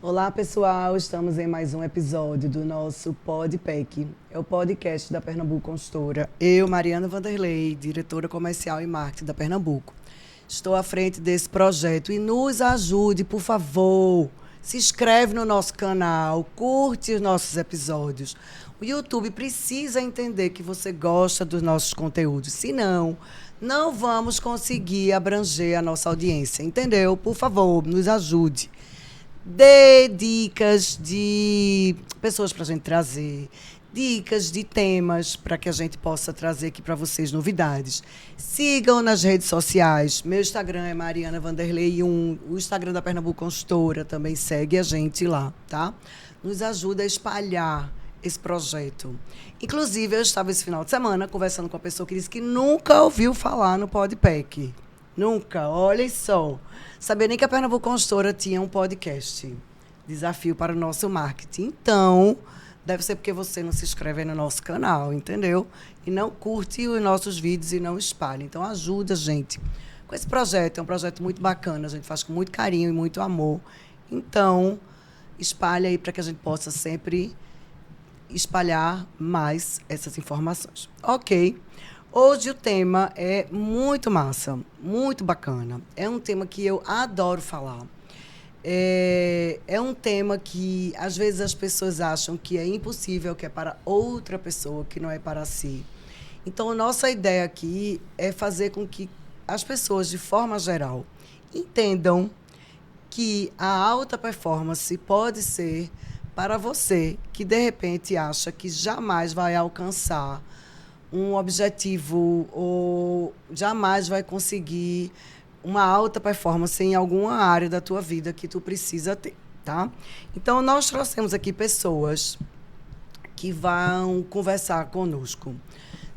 Olá, pessoal! Estamos em mais um episódio do nosso PodPEC. É o podcast da Pernambuco Consultora. Eu, Mariana Vanderlei, diretora comercial e marketing da Pernambuco. Estou à frente desse projeto e nos ajude, por favor. Se inscreve no nosso canal, curte os nossos episódios. O YouTube precisa entender que você gosta dos nossos conteúdos. Senão, não vamos conseguir abranger a nossa audiência. Entendeu? Por favor, nos ajude. Dê dicas de pessoas para a gente trazer, dicas de temas para que a gente possa trazer aqui para vocês novidades. Sigam nas redes sociais. Meu Instagram é Mariana Vanderlei 1. O Instagram da Pernambuco Consultora também segue a gente lá, tá? Nos ajuda a espalhar esse projeto. Inclusive, eu estava esse final de semana conversando com uma pessoa que disse que nunca ouviu falar no PodPEC. Nunca, olhem só. Sabia nem que a Pernambuco Consultora tinha um podcast. Desafio para o nosso marketing. Então, deve ser porque você não se inscreve aí no nosso canal, entendeu? E não curte os nossos vídeos e não espalha. Então, ajuda a gente com esse projeto. É um projeto muito bacana, a gente faz com muito carinho e muito amor. Então, espalha aí para que a gente possa sempre espalhar mais essas informações. Ok. Hoje o tema é muito massa, muito bacana. É um tema que eu adoro falar. É um tema que, às vezes, as pessoas acham que é impossível, que é para outra pessoa, que não é para si. Então, nossa ideia aqui é fazer com que as pessoas, de forma geral, entendam que a alta performance pode ser para você, que, de repente, acha que jamais vai alcançar um objetivo ou jamais vai conseguir uma alta performance em alguma área da tua vida que tu precisa ter, tá? Então, nós trouxemos aqui pessoas que vão conversar conosco,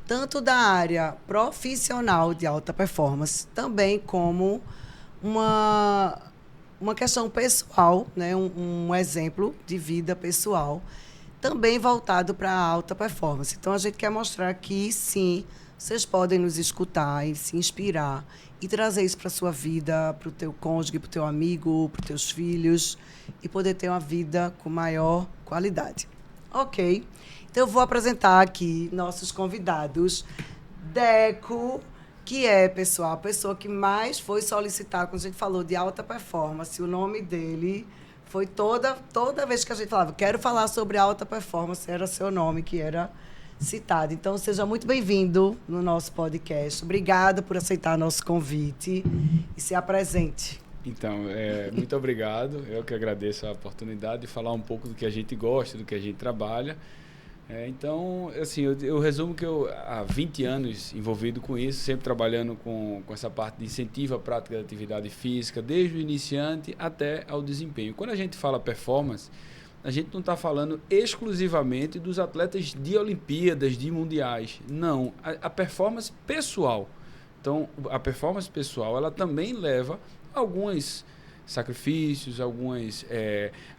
tanto da área profissional de alta performance, também como uma questão pessoal, né? Um exemplo de vida pessoal, também voltado para a alta performance. Então, a gente quer mostrar que, sim, vocês podem nos escutar e se inspirar e trazer isso para a sua vida, para o teu cônjuge, para o teu amigo, para os teus filhos e poder ter uma vida com maior qualidade. Ok? Então, eu vou apresentar aqui nossos convidados. Deco, que é, pessoal, a pessoa que mais foi solicitada quando a gente falou de alta performance. O nome dele foi toda vez que a gente falava, quero falar sobre alta performance, era seu nome que era citado. Então, seja muito bem-vindo no nosso podcast. Obrigada por aceitar nosso convite e se apresente. Então, muito obrigado. Eu que agradeço a oportunidade de falar um pouco do que a gente gosta, do que a gente trabalha. Então, assim, eu resumo que eu há 20 anos envolvido com isso, sempre trabalhando com essa parte de incentivo à prática da atividade física, desde o iniciante até ao desempenho. Quando a gente fala performance, a gente não está falando exclusivamente dos atletas de Olimpíadas, de mundiais. Não, a performance pessoal. Então, a performance pessoal, ela também leva alguns sacrifícios,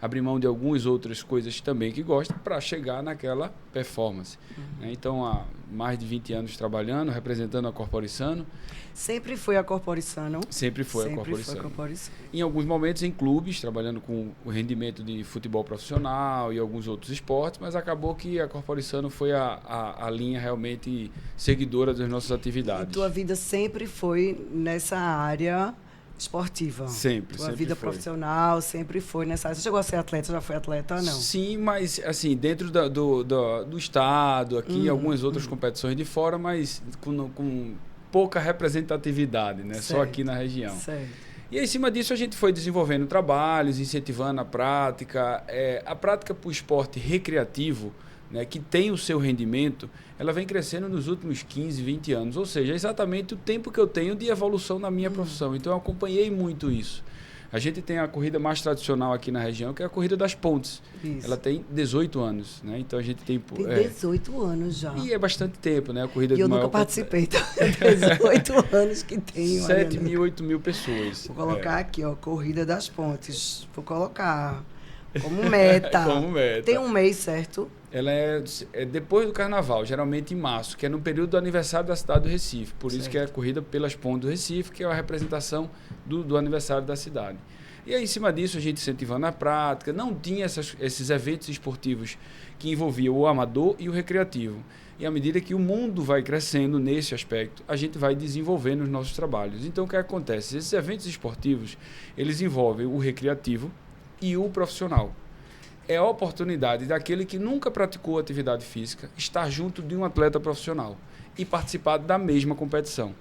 abrir mão de algumas outras coisas também que gosta para chegar naquela performance. Então, há mais de 20 anos trabalhando, representando a Corporissano. Sempre foi a Corporissano? Sempre foi a Corporissano. Em alguns momentos em clubes, trabalhando com o rendimento de futebol profissional e alguns outros esportes, mas acabou que a Corporissano foi a linha realmente seguidora das nossas atividades. E tua vida sempre foi nessa área esportiva? Sempre. Tua vida profissional sempre foi nessa área. Você chegou a ser atleta? Já foi atleta ou não? Sim, mas assim, dentro do estado, aqui, algumas outras competições de fora, mas com pouca representatividade, né? Só aqui na região. Certo. E em cima disso a gente foi desenvolvendo trabalhos, incentivando a prática para o esporte recreativo, né, que tem o seu rendimento, ela vem crescendo nos últimos 15, 20 anos. Ou seja, é exatamente o tempo que eu tenho de evolução na minha profissão. Então, eu acompanhei muito isso. A gente tem a corrida mais tradicional aqui na região, que é a Corrida das Pontes. Isso. Ela tem 18 anos, né? Então, a gente tem... Tem 18 anos já. E é bastante tempo, né? A corrida e eu nunca participei, então é 18 anos que tenho. 7 mil, 8 mil pessoas. Vou colocar aqui, ó, Corrida das Pontes. Vou colocar... Como meta. Como meta. Tem um mês, certo? Ela é depois do Carnaval, geralmente em março, que é no período do aniversário da cidade do Recife. Por isso que é a corrida pelas pontes do Recife, que é a representação do aniversário da cidade. E aí, em cima disso, a gente incentivando a prática. Não tinha esses eventos esportivos que envolviam o amador e o recreativo. E à medida que o mundo vai crescendo nesse aspecto, a gente vai desenvolvendo os nossos trabalhos. Então, o que acontece? Esses eventos esportivos, eles envolvem o recreativo e o profissional. É a oportunidade daquele que nunca praticou atividade física estar junto de um atleta profissional e participar da mesma competição.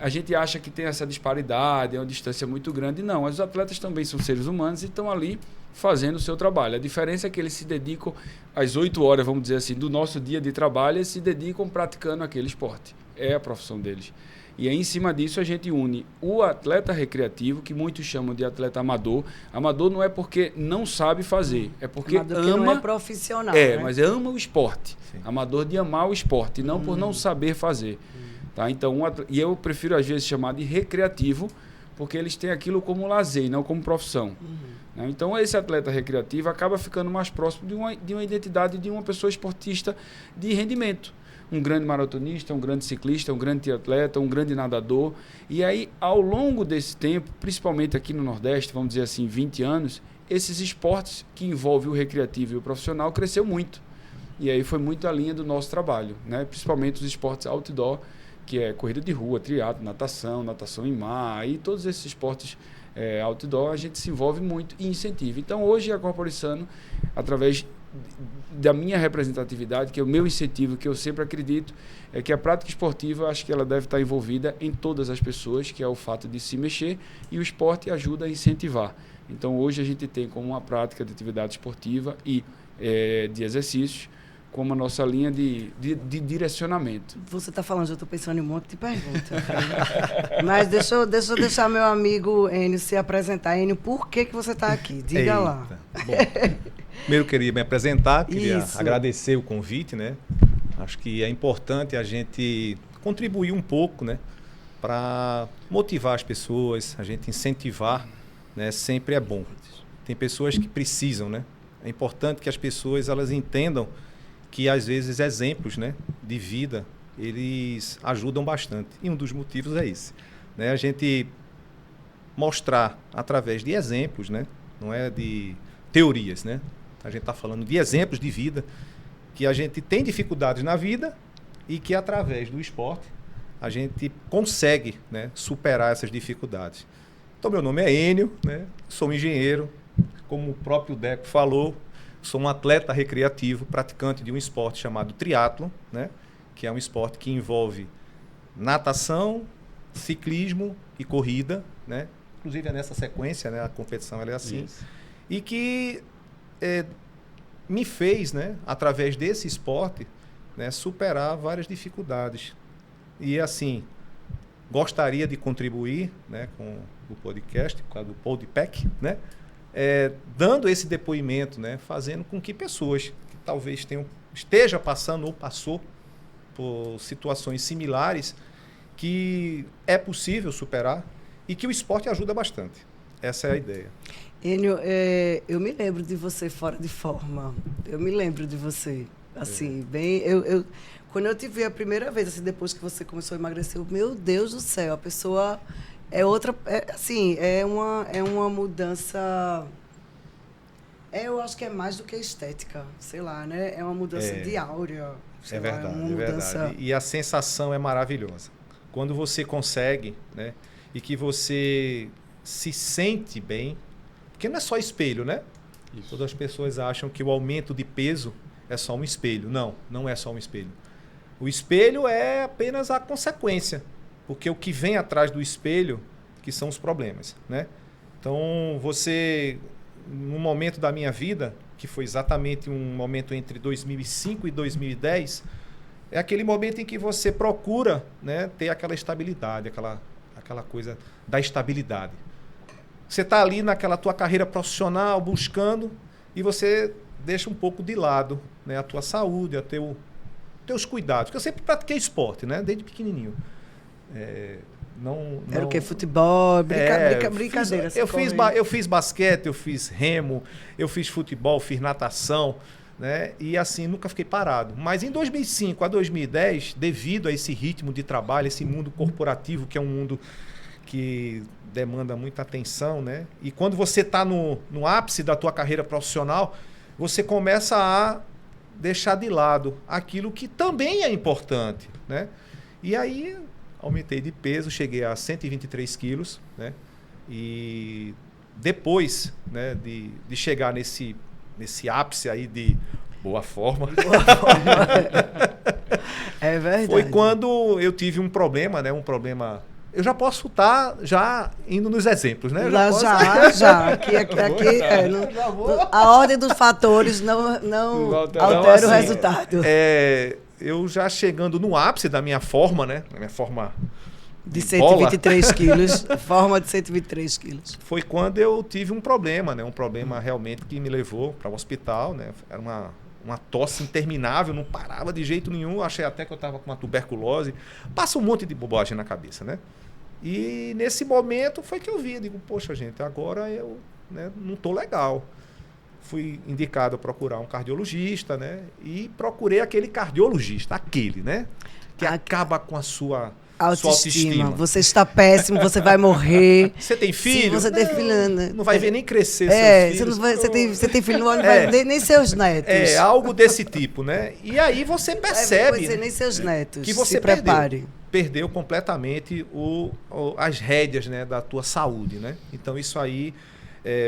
A gente acha que tem essa disparidade, é uma distância muito grande. Não, os atletas também são seres humanos e estão ali fazendo o seu trabalho. A diferença é que eles se dedicam às 8 horas, vamos dizer assim, do nosso dia de trabalho, eles se dedicam praticando aquele esporte. É a profissão deles. E aí, em cima disso, a gente une o atleta recreativo, que muitos chamam de atleta amador. Amador não é porque não sabe fazer, é porque amador ama... que não é profissional, né? mas ama o esporte. Sim. Amador de amar o esporte, não por não saber fazer. Tá? Então, e eu prefiro, às vezes, chamar de recreativo, porque eles têm aquilo como lazer, não como profissão. Né? Então, esse atleta recreativo acaba ficando mais próximo de uma identidade de uma pessoa esportista de rendimento. Um grande maratonista, um grande ciclista, um grande triatleta, um grande nadador. E aí, ao longo desse tempo, principalmente aqui no Nordeste, vamos dizer assim, 20 anos, esses esportes que envolvem o recreativo e o profissional cresceu muito. E aí foi muito a linha do nosso trabalho, né? Principalmente os esportes outdoor, que é corrida de rua, triatlo, natação em mar, e todos esses esportes outdoor, a gente se envolve muito e incentiva. Então, hoje, a Corporissano, através da minha representatividade, que é o meu incentivo, que eu sempre acredito, é que a prática esportiva, acho que ela deve estar envolvida em todas as pessoas, que é o fato de se mexer, e o esporte ajuda a incentivar. Então, hoje a gente tem como uma prática de atividade esportiva e de exercícios, como a nossa linha de direcionamento. Você está falando, eu estou pensando em um monte de perguntas. Mas deixa eu deixar meu amigo Enio se apresentar. Enio, por que você está aqui? Diga lá. Bom, primeiro queria me apresentar, queria agradecer o convite, né? Acho que é importante a gente contribuir um pouco, né? Para motivar as pessoas, a gente incentivar, né? Sempre é bom. Tem pessoas que precisam, né? É importante que as pessoas elas entendam que às vezes exemplos, né, de vida, eles ajudam bastante. E um dos motivos é esse, né? A gente mostrar através de exemplos, né, não é de teorias, né? A gente está falando de exemplos de vida, que a gente tem dificuldades na vida e que através do esporte a gente consegue, né, superar essas dificuldades. Então, meu nome é Enio, né? Sou um engenheiro, como o próprio Deco falou, sou um atleta recreativo, praticante de um esporte chamado triatlo, né? Que é um esporte que envolve natação, ciclismo e corrida, né? Inclusive é nessa sequência, né? A competição ela é assim. Isso. E que me fez, né? Através desse esporte, né? Superar várias dificuldades. E assim, gostaria de contribuir, né? Com o podcast, com o Podpec, né? Dando esse depoimento, né, fazendo com que pessoas que talvez esteja passando ou passou por situações similares, que é possível superar e que o esporte ajuda bastante. Essa é a ideia. Enio, eu me lembro de você fora de forma. Eu me lembro de você, assim, bem... Quando eu te vi a primeira vez, assim, depois que você começou a emagrecer, meu Deus do céu, a pessoa... É outra, assim, é uma mudança, eu acho que é mais do que estética, sei lá, né? É uma mudança de áurea. É verdade, é verdade. E a sensação é maravilhosa. Quando você consegue, né? E que você se sente bem, porque não é só espelho, né? Isso. Todas as pessoas acham que o aumento de peso é só um espelho. Não, não é só um espelho. O espelho é apenas a consequência. Porque o que vem atrás do espelho, que são os problemas, né? Então, num momento da minha vida, que foi exatamente um momento entre 2005 e 2010, é aquele momento em que você procura, né, ter aquela estabilidade, aquela coisa da estabilidade. Você está ali naquela tua carreira profissional, buscando, e você deixa um pouco de lado, né, a tua saúde, teus cuidados. Porque eu sempre pratiquei esporte, né, desde pequenininho. Era o quê? Futebol? Brincadeira. Eu fiz basquete, eu fiz remo, eu fiz futebol, fiz natação, né? E assim, nunca fiquei parado. Mas em 2005 a 2010, devido a esse ritmo de trabalho, esse mundo corporativo, que é um mundo que demanda muita atenção, né? E quando você está no ápice da tua carreira profissional, você começa a deixar de lado aquilo que também é importante, né? E aí aumentei de peso, cheguei a 123 quilos, né? E depois, né, de chegar nesse ápice aí de boa forma, é verdade. foi quando eu tive um problema, né? Um problema. Eu já posso estar já indo nos exemplos, né? Já. Aqui a ordem dos fatores não altera o resultado. Eu já chegando no ápice da minha forma, né? Da minha forma de 123 quilos, forma de 123 quilos. Foi quando eu tive um problema, né? Um problema realmente que me levou para o hospital, né? Era uma tosse interminável, não parava de jeito nenhum. Achei até que eu estava com uma tuberculose. Passa um monte de bobagem na cabeça, né? E nesse momento foi que eu vi. Digo, poxa, gente, agora eu, né, não estou legal. Fui indicado a procurar um cardiologista, né? E procurei aquele cardiologista, né? Que acaba com a sua autoestima. Você está péssimo, você vai morrer. Você tem filho? Sim, você tem filho. Não vai ver nem crescer seus filhos. Você tem filho, não vai ver nem seus netos. Algo desse tipo, né? E aí você percebe... Não vai nem seus netos. Que você perdeu completamente as rédeas, né, da tua saúde, né? Então isso aí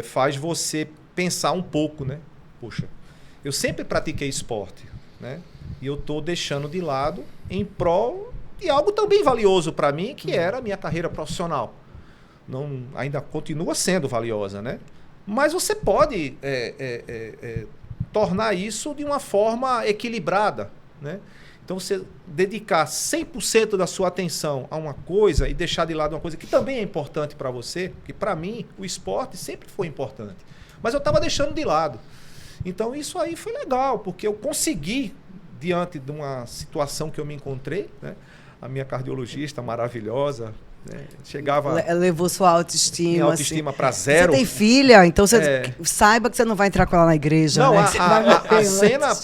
faz você pensar um pouco, né? Poxa, eu sempre pratiquei esporte, né? E eu estou deixando de lado em prol de algo também valioso para mim, que era a minha carreira profissional. Ainda continua sendo valiosa, né? Mas você pode tornar isso de uma forma equilibrada, né? Então, você dedicar 100% da sua atenção a uma coisa e deixar de lado uma coisa que também é importante para você, porque para mim o esporte sempre foi importante, mas eu estava deixando de lado. Então, isso aí foi legal, porque eu consegui, diante de uma situação que eu me encontrei, né? A minha cardiologista maravilhosa, né? Chegava... Levou sua autoestima. Minha autoestima para zero. Você tem filha, então você saiba que você não vai entrar com ela na igreja. Não, né?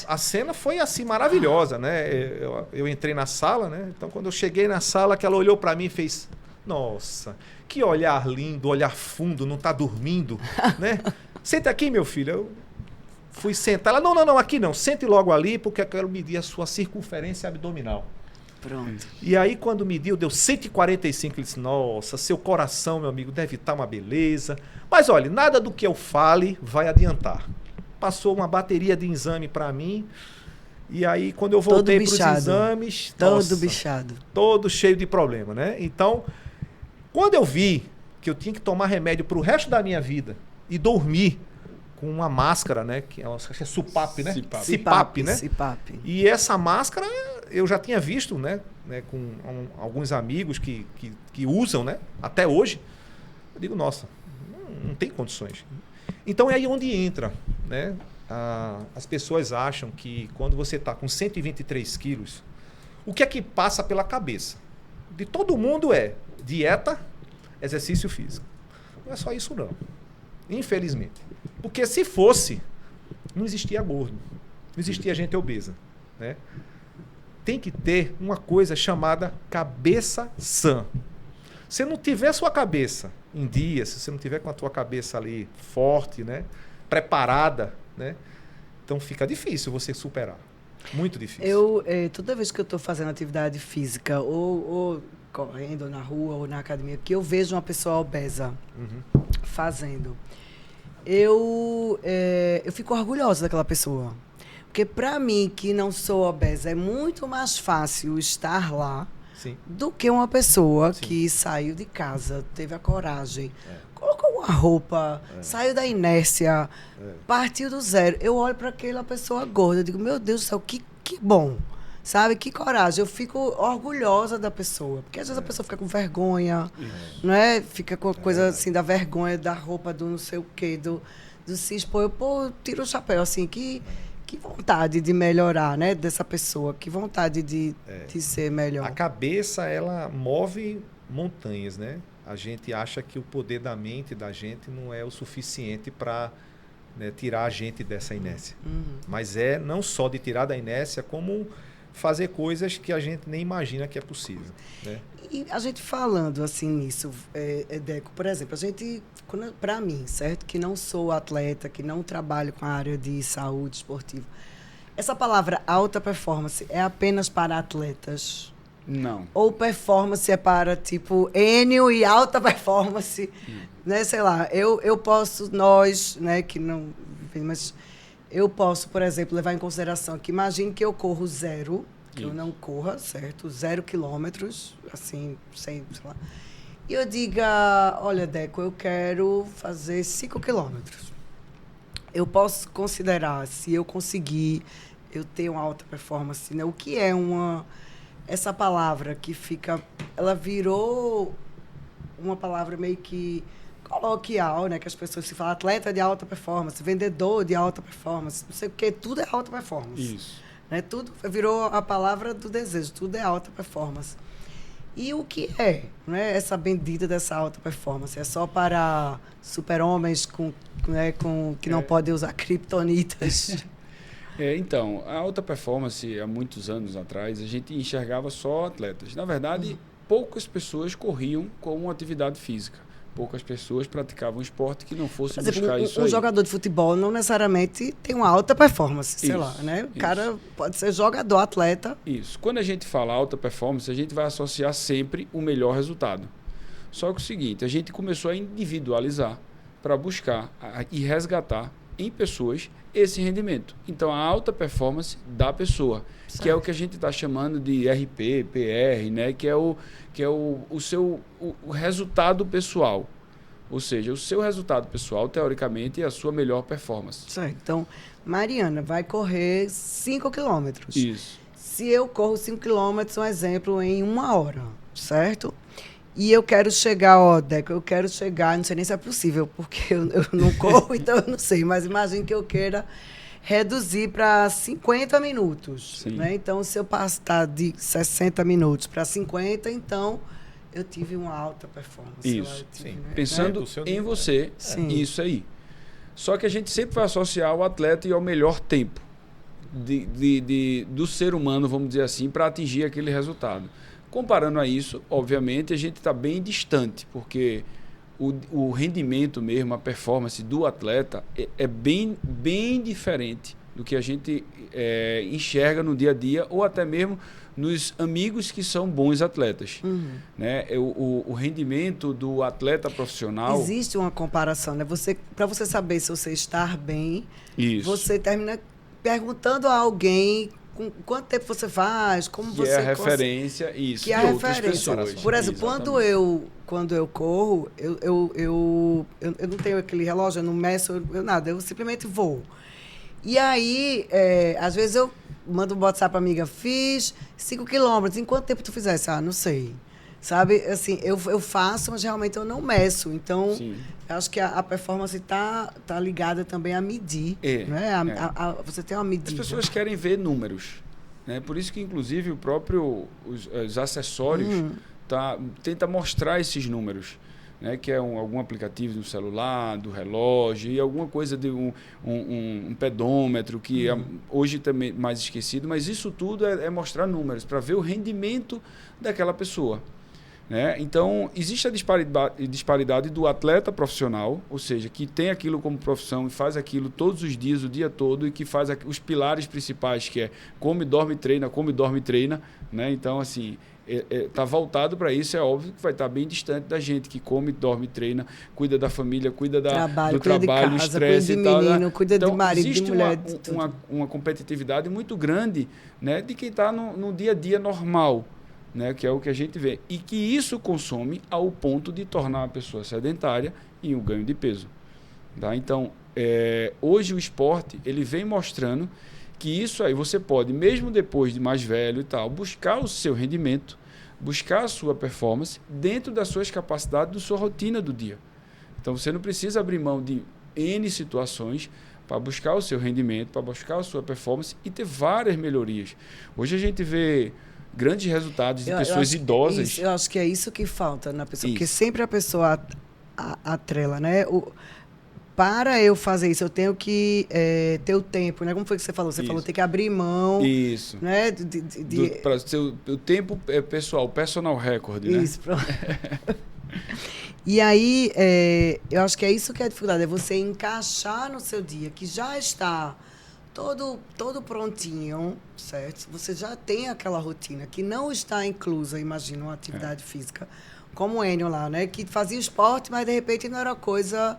a cena foi assim maravilhosa, né? Eu entrei na sala, né? Então quando eu cheguei na sala, que ela olhou para mim e fez: nossa, que olhar lindo, olhar fundo, não tá dormindo, né? Senta aqui, meu filho. Eu fui sentar. Ela: não, aqui não. Sente logo ali, porque eu quero medir a sua circunferência abdominal. Pronto. E aí, quando mediu, deu 145. Ele disse: nossa, seu coração, meu amigo, deve estar uma beleza. Mas olha, nada do que eu fale vai adiantar. Passou uma bateria de exame para mim. E aí, quando eu voltei para os exames... Todo bichado. Todo cheio de problema, né? Então, quando eu vi que eu tinha que tomar remédio para o resto da minha vida e dormir com uma máscara, né? Que é SUPAP, né? CPAP, né? CPAP. E essa máscara eu já tinha visto, né? Com alguns amigos que usam, né? Até hoje. Eu digo, nossa, não tem condições. Então é aí onde entra, né? As pessoas acham que quando você está com 123 quilos, o que é que passa pela cabeça? De todo mundo é dieta, exercício físico. Não é só isso não. Infelizmente. Porque se fosse, não existia gordo, não existia gente obesa, né? Tem que ter uma coisa chamada cabeça sã. Se não tiver sua cabeça em dia, se você não tiver com a tua cabeça ali forte, né, preparada, né, então fica difícil você superar. Muito difícil. Toda vez que eu estou fazendo atividade física, ou correndo na rua, ou na academia, que eu vejo uma pessoa obesa fazendo, eu fico orgulhosa daquela pessoa. Porque, para mim, que não sou obesa, é muito mais fácil estar lá do que uma pessoa que saiu de casa, teve a coragem, colocou uma roupa, saiu da inércia, partiu do zero. Eu olho para aquela pessoa gorda, eu digo, meu Deus do céu, que bom, sabe? Que coragem. Eu fico orgulhosa da pessoa. Porque, às vezes, a pessoa fica com vergonha, não é? Fica com a coisa, assim, da vergonha, da roupa, do não sei o quê, do se expor. Eu tiro o chapéu, assim, que vontade de melhorar, né, dessa pessoa, que vontade de ser melhor. A cabeça, ela move montanhas, né? A gente acha que o poder da mente da gente não é o suficiente para, né, tirar a gente dessa inércia. Mas é não só de tirar da inércia, como fazer coisas que a gente nem imagina que é possível, né? E a gente falando assim nisso, Deco, por exemplo, para mim, certo? Que não sou atleta, que não trabalho com a área de saúde esportiva, essa palavra alta performance é apenas para atletas? Não. Ou performance é para, tipo, Enio e alta performance, né? Sei lá, eu posso, nós, né, que não... Mas eu posso, por exemplo, levar em consideração que imagine que eu corro zero, que eu não corra, certo? 0 quilômetros, assim, sem, sei lá. E eu diga, olha, Deco, eu quero fazer 5 quilômetros. Eu posso considerar, se eu conseguir, eu ter uma alta performance, né? O que é essa palavra que fica... Ela virou uma palavra meio que coloquial, né? Que as pessoas se falam atleta de alta performance, vendedor de alta performance, não sei o quê, tudo é alta performance. Isso. Né? Tudo virou a palavra do desejo, tudo é alta performance. E o que é, né, essa bendita dessa alta performance? É só para super-homens que não podem usar criptonitas? Então, a alta performance, há muitos anos atrás, a gente enxergava só atletas. Na verdade, poucas pessoas corriam como atividade física. Poucas pessoas praticavam esporte que não fosse buscar isso aí. Um jogador de futebol não necessariamente tem uma alta performance, sei lá, né? O cara pode ser jogador, atleta. Isso. Quando a gente fala alta performance, a gente vai associar sempre o melhor resultado. Só que o seguinte, a gente começou a individualizar para buscar e resgatar em pessoas esse rendimento. Então, a alta performance da pessoa, certo, que é o que a gente está chamando de RP, PR, né? que é o seu resultado pessoal. Ou seja, o seu resultado pessoal, teoricamente, é a sua melhor performance. Certo. Então, Mariana vai correr 5 quilômetros. Isso. Se eu corro 5 quilômetros, um exemplo, em 1 hora, certo? E eu quero chegar, Deco, não sei nem se é possível, porque eu não corro, então eu não sei, mas imagine que eu queira reduzir para 50 minutos. Né? Então, se eu passar de 60 minutos para 50, então eu tive uma alta performance. Isso, sim. Né? Pensando em você, isso aí. Só que a gente sempre vai associar o atleta e ao melhor tempo do ser humano, vamos dizer assim, para atingir aquele resultado. Comparando a isso, obviamente, a gente está bem distante, porque o rendimento mesmo, a performance do atleta é bem diferente do que a gente enxerga no dia a dia, ou até mesmo nos amigos que são bons atletas. Né? O rendimento do atleta profissional... Existe uma comparação, né? Para você saber se você está bem, você termina perguntando a alguém... Quanto tempo você faz? Como que você é a referência, isso. Que é a referência. Por exemplo, quando eu corro, eu não tenho aquele relógio, eu não meço nada, eu simplesmente vou. E aí, às vezes eu mando um WhatsApp para amiga, fiz 5 quilômetros, em quanto tempo tu fizesse? Ah, não sei. Sabe, assim, eu faço, mas realmente eu não meço. Então, eu acho que a performance tá ligada também a medir. Né? Você tem uma medida. As pessoas querem ver números. Né? Por isso que, inclusive, os acessórios tenta mostrar esses números. Né? Que é algum aplicativo do celular, do relógio, e alguma coisa de um pedômetro, que hoje também mais esquecido. Mas isso tudo é mostrar números, para ver o rendimento daquela pessoa. Né? Então, existe a disparidade do atleta profissional, ou seja, que tem aquilo como profissão e faz aquilo todos os dias, o dia todo, e que faz os pilares principais, que é come, dorme, treina. Né? Então, assim, está voltado para isso. É óbvio que vai estar bem distante da gente que come, dorme, treina, cuida da família, cuida do trabalho, estresse e tal. Menino, cuida de marido, existe de mulher, uma competitividade muito grande, né, de quem está no dia a dia normal. Né, que é o que a gente vê. E que isso consome ao ponto de tornar a pessoa sedentária e o ganho de peso. Tá? Então, hoje o esporte ele vem mostrando que isso aí você pode, mesmo depois de mais velho e tal, buscar o seu rendimento, buscar a sua performance dentro das suas capacidades, da sua rotina do dia. Então, você não precisa abrir mão de N situações para buscar o seu rendimento, para buscar a sua performance e ter várias melhorias. Hoje a gente vê grandes resultados de pessoas idosas. Eu acho que é isso que falta na pessoa, Isso. porque sempre a pessoa atrela, né? Para eu fazer isso, eu tenho que ter o tempo, né? Como foi que você falou? Você falou tem que abrir mão. Isso. Né? Para o tempo pessoal, personal record, né? Isso, pronto. E aí, eu acho que é isso que é a dificuldade, é você encaixar no seu dia, que já está todo prontinho, certo? Você já tem aquela rotina, que não está inclusa, imagina, uma atividade física, como o Enio lá, né? Que fazia esporte, mas de repente não era coisa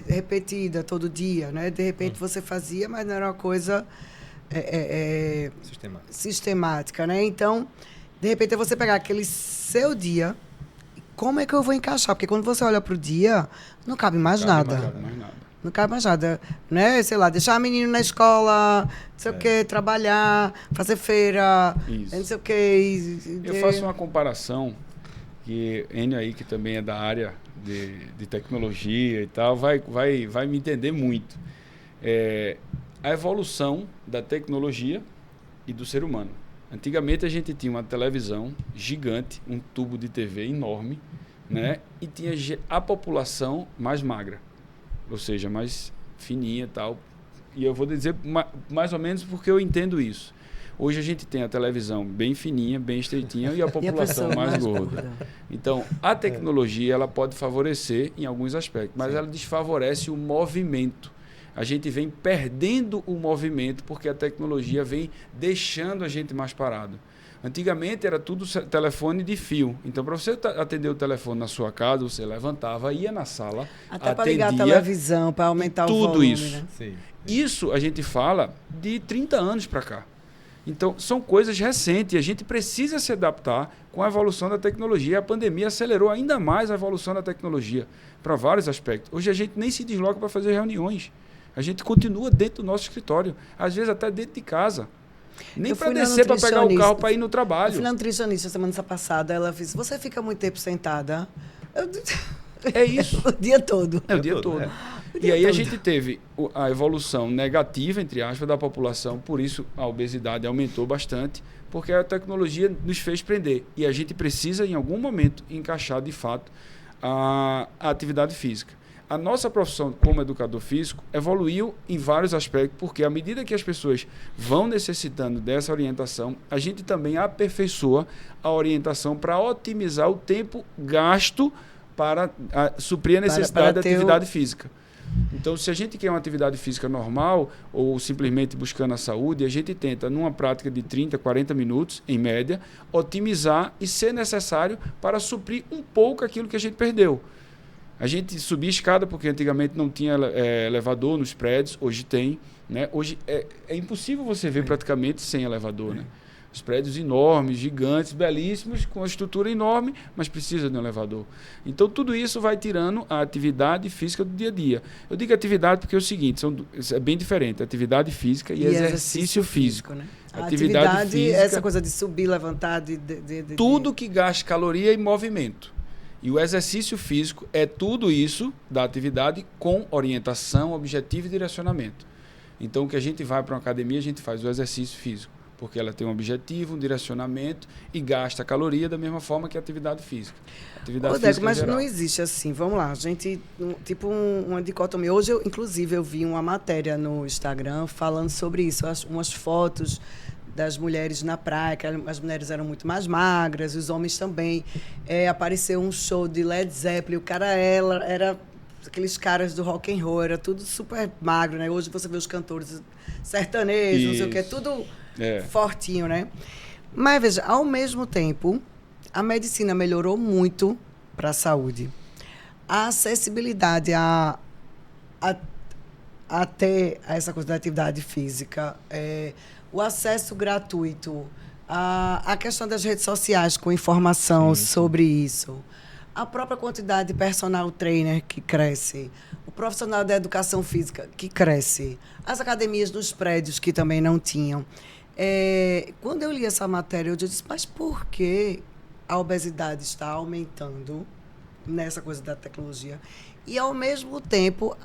repetida todo dia, né? De repente você fazia, mas não era uma coisa sistemática, né? Então, de repente é você pegar aquele seu dia, como é que eu vou encaixar? Porque quando você olha para o dia, não cabe mais nada. Não cabe mais nada, né? Sei lá, deixar o menino na escola, não sei o quê, trabalhar, fazer feira, não sei o quê. Eu faço uma comparação, que Enio aí, que também é da área de tecnologia e tal, vai me entender muito. A evolução da tecnologia e do ser humano. Antigamente a gente tinha uma televisão gigante, um tubo de TV enorme, né? E tinha a população mais magra, ou seja, mais fininha e tal. E eu vou dizer mais ou menos porque eu entendo isso. Hoje a gente tem a televisão bem fininha, bem estreitinha e a população mais gorda. Então, a tecnologia ela pode favorecer em alguns aspectos, mas ela desfavorece o movimento. A gente vem perdendo o movimento porque a tecnologia vem deixando a gente mais parado. Antigamente era tudo telefone de fio. Então, para você atender o telefone na sua casa, você levantava, ia na sala, até para ligar a televisão, para aumentar o volume. Tudo isso. Né? Sim. Isso a gente fala de 30 anos para cá. Então, são coisas recentes e a gente precisa se adaptar com a evolução da tecnologia. A pandemia acelerou ainda mais a evolução da tecnologia para vários aspectos. Hoje a gente nem se desloca para fazer reuniões. A gente continua dentro do nosso escritório, às vezes até dentro de casa. Nem para descer para pegar o carro para ir no trabalho. Eu fui na nutricionista semana passada, ela disse, você fica muito tempo sentada? É isso. O dia todo. É o dia todo. E aí a gente teve a evolução negativa, entre aspas, da população, por isso a obesidade aumentou bastante, porque a tecnologia nos fez prender. E a gente precisa, em algum momento, encaixar, de fato, a atividade física. A nossa profissão como educador físico evoluiu em vários aspectos, porque à medida que as pessoas vão necessitando dessa orientação, a gente também aperfeiçoa a orientação para otimizar o tempo gasto para suprir a necessidade da atividade física. Então, se a gente quer uma atividade física normal ou simplesmente buscando a saúde, a gente tenta, numa prática de 30, 40 minutos, em média, otimizar e, se necessário, para suprir um pouco aquilo que a gente perdeu. A gente subia escada porque antigamente não tinha elevador nos prédios, hoje tem. Né? Hoje é impossível você ver praticamente sem elevador. Né? Os prédios enormes, gigantes, belíssimos, com uma estrutura enorme, mas precisa de um elevador. Então, tudo isso vai tirando a atividade física do dia a dia. Eu digo atividade porque é o seguinte, é bem diferente, atividade física e exercício físico. Né? Atividade física, essa coisa de subir, levantar, tudo que gasta caloria e movimento. E o exercício físico é tudo isso da atividade com orientação, objetivo e direcionamento. Então, o que a gente vai para uma academia, a gente faz o exercício físico, porque ela tem um objetivo, um direcionamento e gasta caloria da mesma forma que a atividade física. Mas não existe assim, vamos lá, a gente, tipo uma dicotomia. Hoje, inclusive, eu vi uma matéria no Instagram falando sobre isso, umas fotos das mulheres na praia, que as mulheres eram muito mais magras, os homens também. Apareceu um show de Led Zeppelin, o cara era aqueles caras do rock and roll, era tudo super magro, né? Hoje você vê os cantores sertanejos, não sei o que, tudo fortinho, né? Mas, veja, ao mesmo tempo, a medicina melhorou muito para a saúde. A acessibilidade a ter essa coisa da atividade física, o acesso gratuito, a questão das redes sociais com informação sobre isso, a própria quantidade de personal trainer que cresce, o profissional da educação física que cresce, as academias nos prédios que também não tinham. Quando eu li essa matéria, eu disse, mas por que a obesidade está aumentando nessa coisa da tecnologia? E, ao mesmo tempo,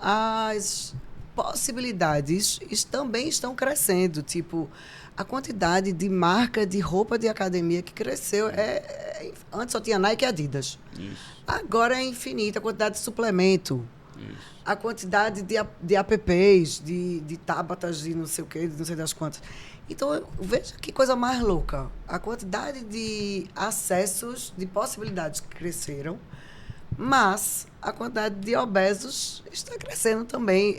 possibilidades também estão crescendo. Tipo, a quantidade de marca de roupa de academia que cresceu. Antes só tinha Nike e Adidas. Isso. Agora é infinita a quantidade de suplemento. Isso. A quantidade de apps, de tábatas, de não sei o quê, de não sei das quantas. Então, veja que coisa mais louca. A quantidade de acessos, de possibilidades que cresceram, mas a quantidade de obesos está crescendo também.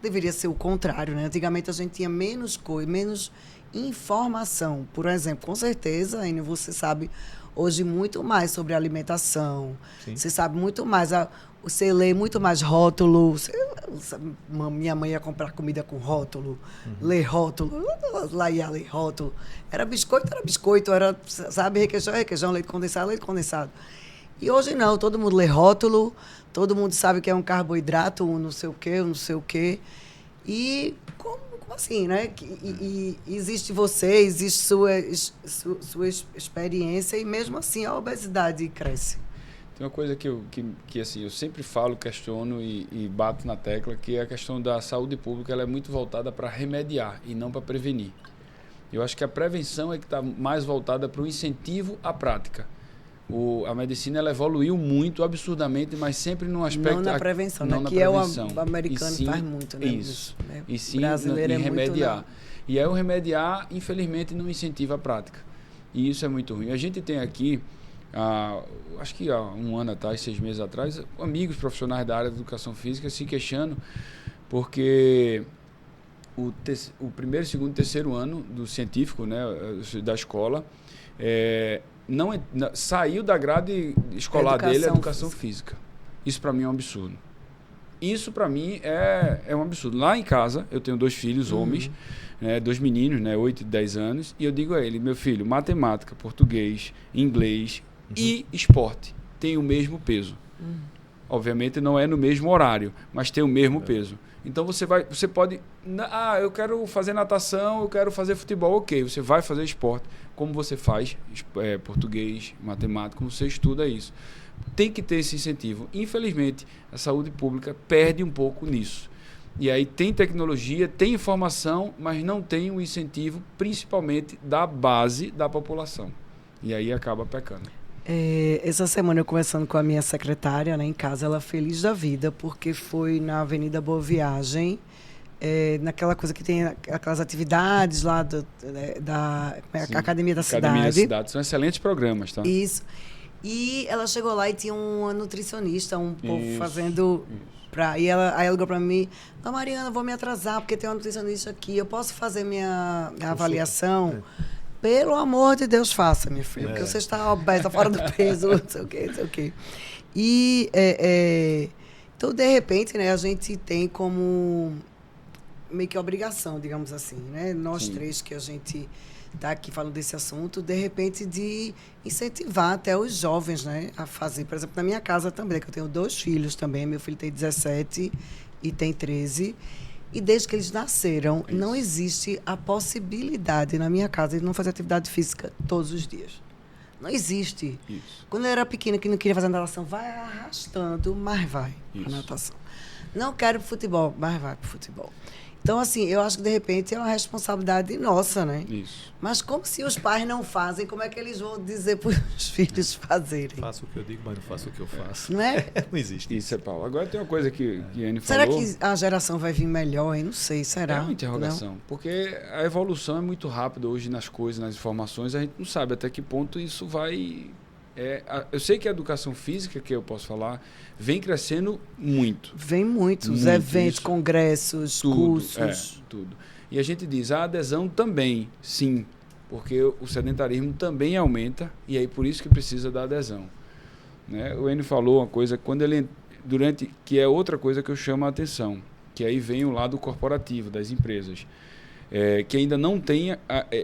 Deveria ser o contrário, né? Antigamente a gente tinha menos coisa, menos informação. Por exemplo, com certeza, Enio, você sabe hoje muito mais sobre alimentação. Sim. Você sabe muito mais. Você lê muito mais rótulo. Minha mãe ia comprar comida com rótulo, ler rótulo. Lá ia ler rótulo. Era biscoito. Era, sabe, requeijão, leite condensado. E hoje não, todo mundo lê rótulo, todo mundo sabe que é um carboidrato, um não sei o quê. E como assim, né? E existe você, existe sua experiência, e mesmo assim a obesidade cresce. Tem uma coisa que assim, eu sempre falo, questiono e bato na tecla, que é a questão da saúde pública. Ela é muito voltada para remediar e não para prevenir. Eu acho que a prevenção é que está mais voltada para o incentivo à prática. A medicina ela evoluiu muito, absurdamente, mas sempre num aspecto... Não na prevenção, não né? na Que prevenção. O americano sim, faz muito, né? Isso. Né? E sim, brasileiro em é remediar. muito, E aí o remediar, infelizmente, não incentiva a prática. E isso é muito ruim. A gente tem aqui, acho que há um ano atrás, 6 meses atrás, amigos profissionais da área da educação física se queixando porque o primeiro, segundo e terceiro ano do científico, né, da escola, saiu da grade escolar dele a educação física. Isso para mim é um absurdo. Isso para mim é um absurdo. Lá em casa, eu tenho 2 filhos, homens, 2 meninos, né, 8 e 10 anos, e eu digo a ele, meu filho, matemática, português, inglês e esporte tem o mesmo peso. Obviamente não é no mesmo horário, mas tem o mesmo peso. Então você pode, eu quero fazer natação, eu quero fazer futebol, ok, você vai fazer esporte, como você faz português, matemática, como você estuda isso. Tem que ter esse incentivo. Infelizmente, a saúde pública perde um pouco nisso. E aí tem tecnologia, tem informação, mas não tem o incentivo, principalmente da base da população. E aí acaba pecando. Essa semana eu conversando com a minha secretária, né, em casa, ela feliz da vida, porque foi na Avenida Boa Viagem, naquela coisa que tem aquelas atividades lá da Academia da Cidade. Academia da Cidade, são excelentes programas, tá? Isso. E ela chegou lá e tinha uma nutricionista, um povo fazendo... Aí ela ligou para mim, Mariana, vou me atrasar, porque tem uma nutricionista aqui, eu posso fazer minha avaliação? Pelo amor de Deus, faça, minha filha, porque você está obesa, fora do peso, não sei o quê. E, então, de repente, né, a gente tem como meio que obrigação, digamos assim, né? Nós três que a gente está aqui falando desse assunto, de repente, de incentivar até os jovens, né, a fazer. Por exemplo, na minha casa também, que eu tenho 2 filhos também, meu filho tem 17 e tem 13, e desde que eles nasceram, não existe a possibilidade na minha casa de não fazer atividade física todos os dias. Não existe. Isso. Quando eu era pequena, que não queria fazer natação, vai arrastando, mas vai para natação. Não quero futebol, mas vai para futebol. Então, assim, eu acho que, de repente, é uma responsabilidade nossa, né? Isso. Mas como se os pais não fazem, como é que eles vão dizer para os filhos fazerem? Faço o que eu digo, mas não faço o que eu faço. Não é? Não existe. Isso é Paulo. Agora tem uma coisa que a Anne Será falou. que a geração vai vir melhor, hein? Não sei, será? É uma interrogação. Não? Porque a evolução é muito rápida hoje nas coisas, nas informações. A gente não sabe até que ponto isso vai... eu sei que a educação física, que eu posso falar, vem crescendo muito. Vem muitos eventos, congressos, cursos. Tudo. E a gente diz, a adesão também, sim, porque o sedentarismo também aumenta e aí por isso que precisa da adesão. Né? O Enio falou uma coisa, que é outra coisa que eu chamo a atenção, que aí vem o lado corporativo das empresas, que ainda não tem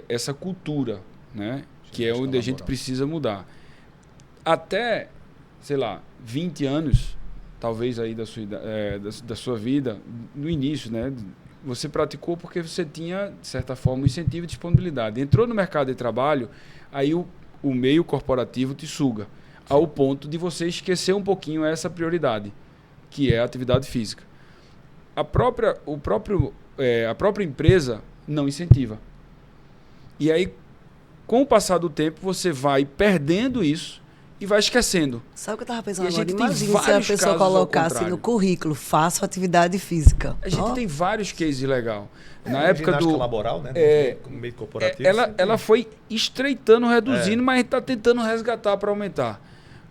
essa cultura, né? Que é onde a gente precisa mudar. Até, sei lá, 20 anos, talvez aí da sua vida, no início, né? Você praticou porque você tinha, de certa forma, um incentivo e disponibilidade. Entrou no mercado de trabalho, aí o meio corporativo te suga, ao ponto de você esquecer um pouquinho essa prioridade, que é a atividade física. a própria empresa não incentiva. E aí, com o passar do tempo, você vai perdendo isso e vai esquecendo. Sabe o que eu estava pensando E a agora? gente tem Imagina se a vários pessoa casos ao colocasse contrário. no currículo, faço atividade física. A gente tem vários cases legais. Na A época ginástica do... laboral, né? No meio corporativo. Ela foi estreitando, reduzindo, mas a gente está tentando resgatar para aumentar.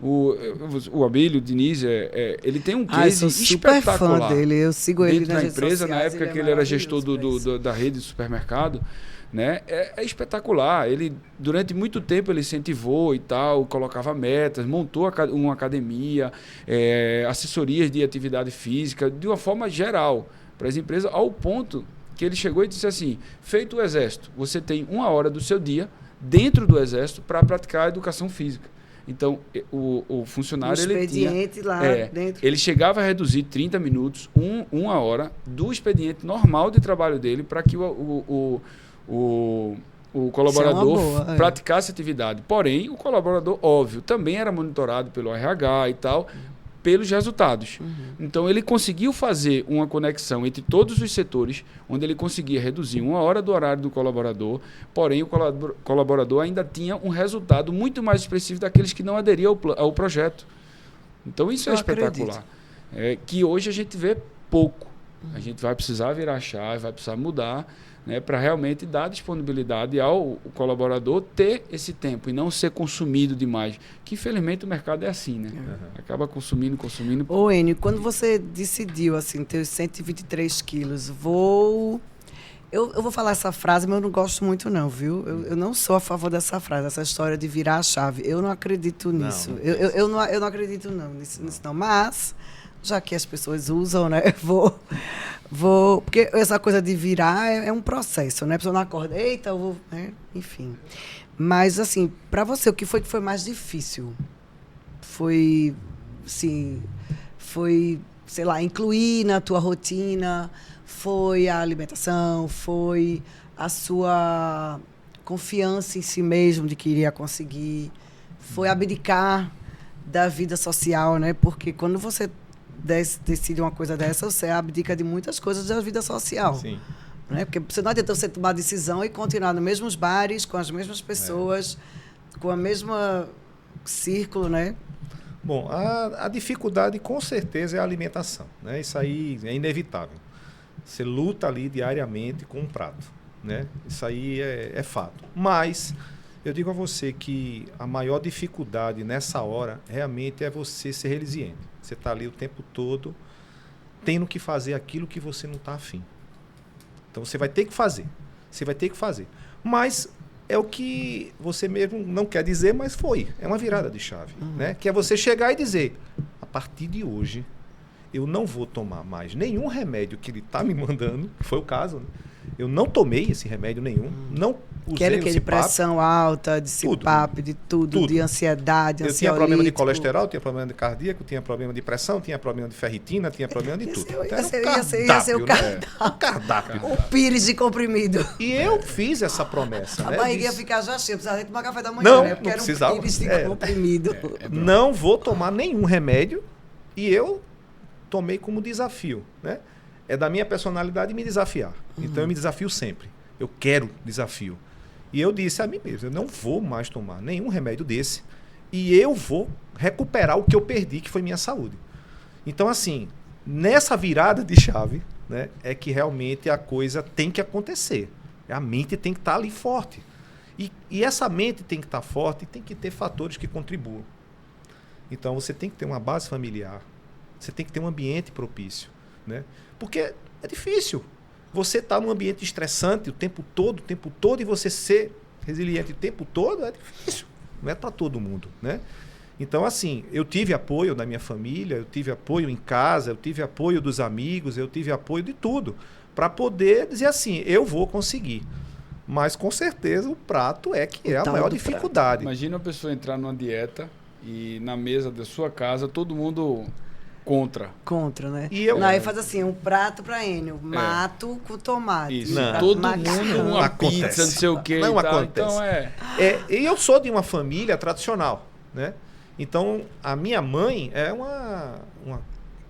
O Abílio, o Diniz, ele tem um case eu sou super espetacular. fã dele, eu sigo ele dentro nas da redes empresa, na sociais, época que é ele era gestor maravilhoso da rede de supermercado, né? É espetacular. Ele, durante muito tempo, ele incentivou e tal, colocava metas, montou uma academia, assessorias de atividade física, de uma forma geral para as empresas, ao ponto que ele chegou e disse assim: feito o exército, você tem 1 hora do seu dia dentro do exército para praticar a educação física. Então, o funcionário expediente lá dentro. Ele chegava a reduzir 30 minutos, 1 hora do expediente normal de trabalho dele para que o colaborador praticasse atividade. Porém, o colaborador, óbvio, também era monitorado pelo RH e tal, pelos resultados. Então, ele conseguiu fazer uma conexão entre todos os setores, onde ele conseguia reduzir 1 hora do horário do colaborador, porém, o colaborador ainda tinha um resultado muito mais expressivo daqueles que não aderiam ao projeto. Então, isso é espetacular. Que hoje a gente vê pouco. A gente vai precisar virar a chave, vai precisar mudar, né, para realmente dar disponibilidade ao colaborador ter esse tempo e não ser consumido demais. Que infelizmente o mercado é assim, né? Acaba consumindo. Ô Enio, quando você decidiu assim, ter os 123 quilos, eu vou falar essa frase, mas eu não gosto muito não, viu? Eu não sou a favor dessa frase, essa história de virar a chave. Eu não acredito nisso. Eu não acredito nisso não. Mas, já que as pessoas usam, né? Porque essa coisa de virar é um processo, né? A pessoa não acorda, eita, eu vou... Né? Enfim. Mas, assim, para você, o que foi mais difícil? Foi, sei lá, incluir na tua rotina? Foi a alimentação? Foi a sua confiança em si mesmo de que iria conseguir? Foi abdicar da vida social, né? Porque quando você decide uma coisa dessa, você abdica de muitas coisas da vida social. Sim. Né? Porque você não adianta você tomar a decisão e continuar nos mesmos bares, com as mesmas pessoas, com a mesma círculo, né? Bom, a dificuldade com certeza é a alimentação, né? Isso aí é inevitável. Você luta ali diariamente com um prato, né? Isso aí é fato. Mas eu digo a você que a maior dificuldade nessa hora realmente é você ser resiliente. Você está ali o tempo todo tendo que fazer aquilo que você não está afim. Então você vai ter que fazer. Mas é o que você mesmo não quer dizer, mas foi. É uma virada de chave. Né? Que é você chegar e dizer: a partir de hoje, eu não vou tomar mais nenhum remédio que ele está me mandando, que foi o caso, né? Eu não tomei esse remédio nenhum, não usei o de pressão alta, de CPAP, de tudo, de ansiedade, eu tinha problema de colesterol, tinha problema de cardíaco, tinha problema de pressão, tinha problema de ferritina, tinha problema de tudo. Ia ser o cardápio. O pires de comprimido. E eu fiz essa promessa. A barriga ia ficar já cheia, precisava tomar café da manhã, não, né? Porque não era precisava. Um pires de comprimido. Não vou tomar nenhum remédio e eu tomei como desafio, né? É da minha personalidade me desafiar. Então eu me desafio sempre. Eu quero desafio. E eu disse a mim mesmo: eu não vou mais tomar nenhum remédio desse e eu vou recuperar o que eu perdi, que foi minha saúde. Então, assim, nessa virada de chave, né, é que realmente a coisa tem que acontecer. A mente tem que estar ali forte. E essa mente tem que estar forte e tem que ter fatores que contribuam. Então você tem que ter uma base familiar. Você tem que ter um ambiente propício, né? Porque é difícil. Você está num ambiente estressante o tempo todo, e você ser resiliente o tempo todo é difícil. Não é para todo mundo, né? Então, assim, eu tive apoio da minha família, eu tive apoio em casa, eu tive apoio dos amigos, eu tive apoio de tudo, para poder dizer assim: eu vou conseguir. Mas, com certeza, o prato é que é a maior dificuldade. Imagina a pessoa entrar numa dieta e na mesa da sua casa todo mundo... Contra, né? E eu, aí faz assim, um prato para Enio, mato com tomate. Isso. Todo mundo uma pizza, não sei o quê. Não acontece. Então e eu sou de uma família tradicional, né? Então, a minha mãe é uma